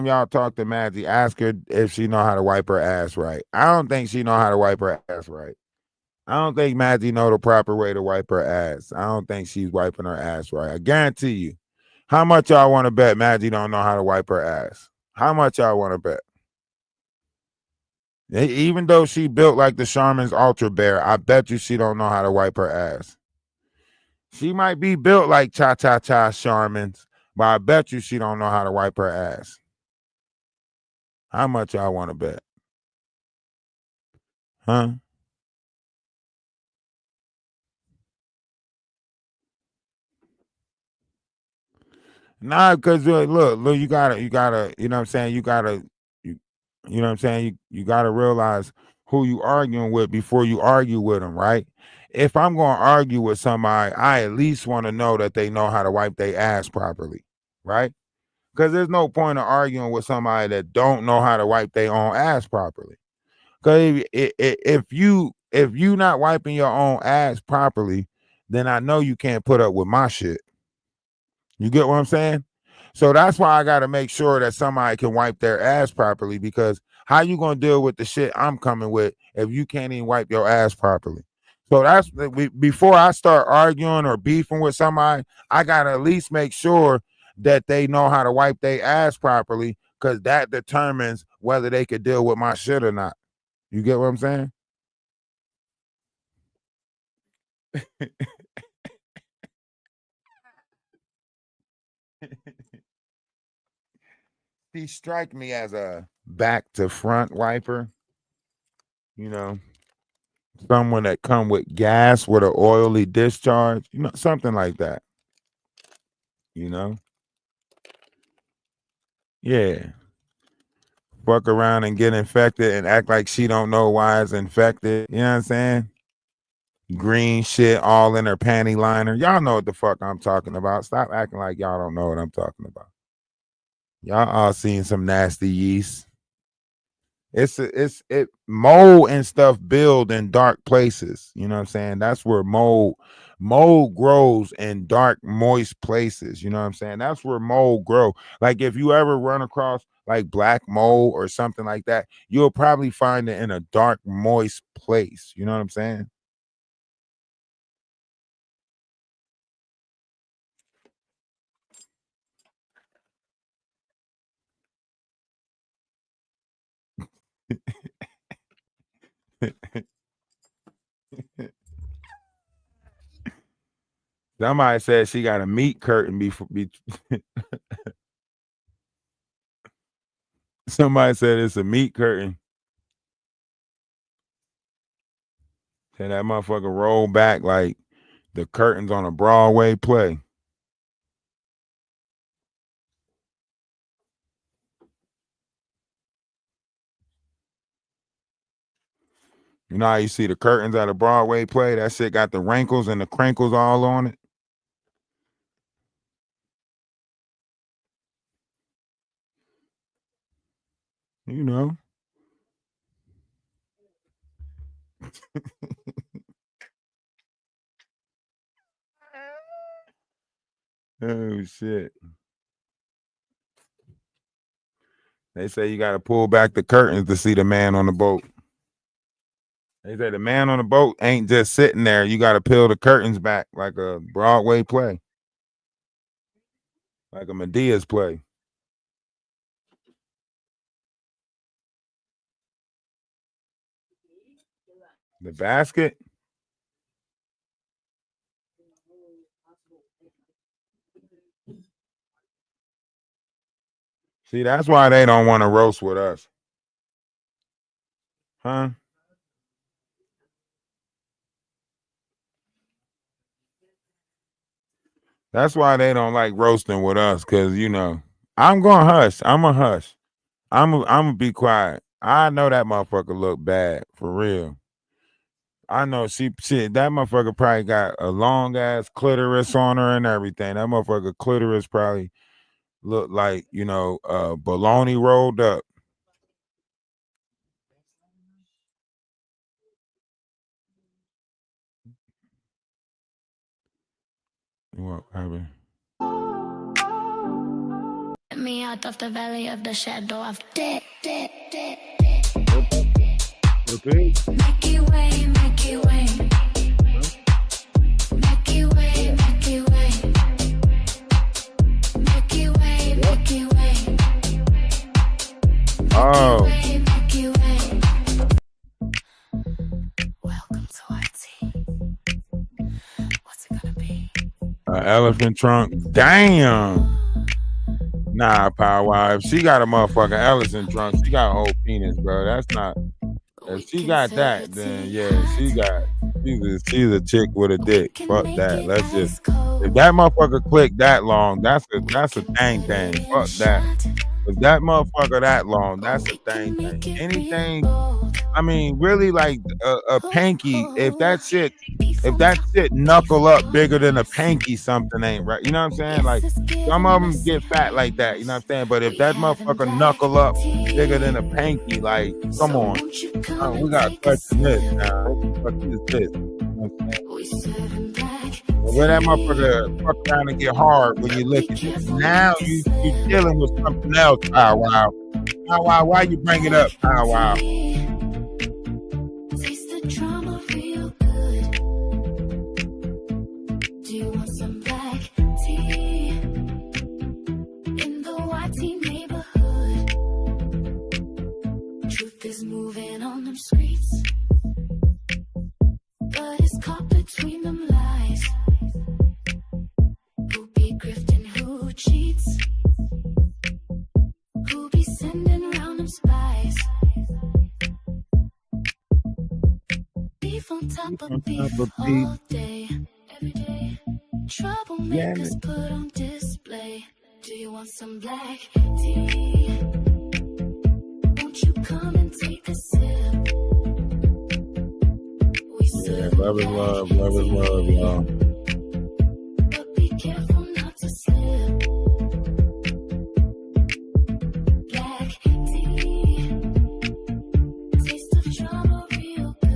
y'all talk to Maggie, ask her if she know how to wipe her ass right. I don't think she know how to wipe her ass right. I don't think Maggie know the proper way to wipe her ass. I don't think she's wiping her ass right. I guarantee you. How much y'all want to bet Maggie don't know how to wipe her ass? How much y'all want to bet? Even though she built like the Charmin's Ultra Bear, I bet you she don't know how to wipe her ass. She might be built like Cha-Cha-Cha Charmin's, but I bet you she don't know how to wipe her ass. How much y'all want to bet? Huh? Nah, because look, you gotta, you know what I'm saying? You know what I'm saying? You gotta realize who you arguing with before you argue with them, right? If I'm gonna argue with somebody, I at least want to know that they know how to wipe their ass properly, right? Because there's no point of arguing with somebody that don't know how to wipe their own ass properly. Because if you not wiping your own ass properly, then I know you can't put up with my shit. You get what I'm saying? So that's why I got to make sure that somebody can wipe their ass properly, because how you going to deal with the shit I'm coming with if you can't even wipe your ass properly? So that's before I start arguing or beefing with somebody, I got to at least make sure that they know how to wipe their ass properly, because that determines whether they could deal with my shit or not. You get what I'm saying? She strike me as a back to front wiper, you know, someone that come with gas with an oily discharge, you know, something like that, you know. Yeah, fuck around and get infected and act like she don't know why it's infected. You know what I'm saying? Green shit all in her panty liner. Y'all know what the fuck I'm talking about. Stop acting like y'all don't know what I'm talking about. Y'all all seen some nasty yeast. It mold and stuff build in dark places. You know what I'm saying? That's where mold grows in dark, moist places. You know what I'm saying? That's where mold grow. Like if you ever run across like black mold or something like that, you'll probably find it in a dark, moist place. You know what I'm saying? Somebody said she got a meat curtain before. Somebody said it's a meat curtain. And that motherfucker roll back like the curtains on a Broadway play. You know how you see the curtains at a Broadway play? That shit got the wrinkles and the crinkles all on it. You know. Oh shit. They say you gotta pull back the curtains to see the man on the boat. They say the man on the boat ain't just sitting there. You gotta peel the curtains back like a Broadway play. Like a Medea's play. The basket? See, that's why they don't want to roast with us. Huh? That's why they don't like roasting with us, because, you know, I'm going to hush. I'm a hush. I'm going to be quiet. I know that motherfucker look bad, for real. I know shit, that motherfucker probably got a long ass clitoris on her and everything. That motherfucker clitoris probably look like, you know, bologna rolled up. What happened? Me out of the valley of the shadow of death. Repeat. Make it way, make it way. Make it way, make it way. Make it way, make it way. Elephant trunk. Damn. Nah, Power Wow. If she got a motherfucking elephant trunk, she got a whole penis, bro. That's not. If she got that, then yeah, she's a chick with a dick. Fuck that. Let's just. If that motherfucker click that long, that's a thing. Fuck that. If that motherfucker that long, that's a thing. Anything, I mean, really like a panky. If that shit knuckle up bigger than a panky, something ain't right. You know what I'm saying? Like some of them get fat like that. You know what I'm saying? But if that motherfucker knuckle up bigger than a panky, like come on, we got question this now. What the fuck is this? You know what I'm saying? Where that motherfucker fuck around and get hard when you look at it. Now you dealing with something else, Pow Wow. Pow Wow, why you bring it up, Pow Wow? Taste the drama real good. Do you want some black tea in the YT neighborhood? Truth is moving on them streets, but it's caught between them lies. Who be grifting, who cheats? Who be sending round them spies? Beef on top of beef all day, every day. Troublemakers put on display. Do you want some black tea? Won't you come and take a sip? We serve Love is love, y'all.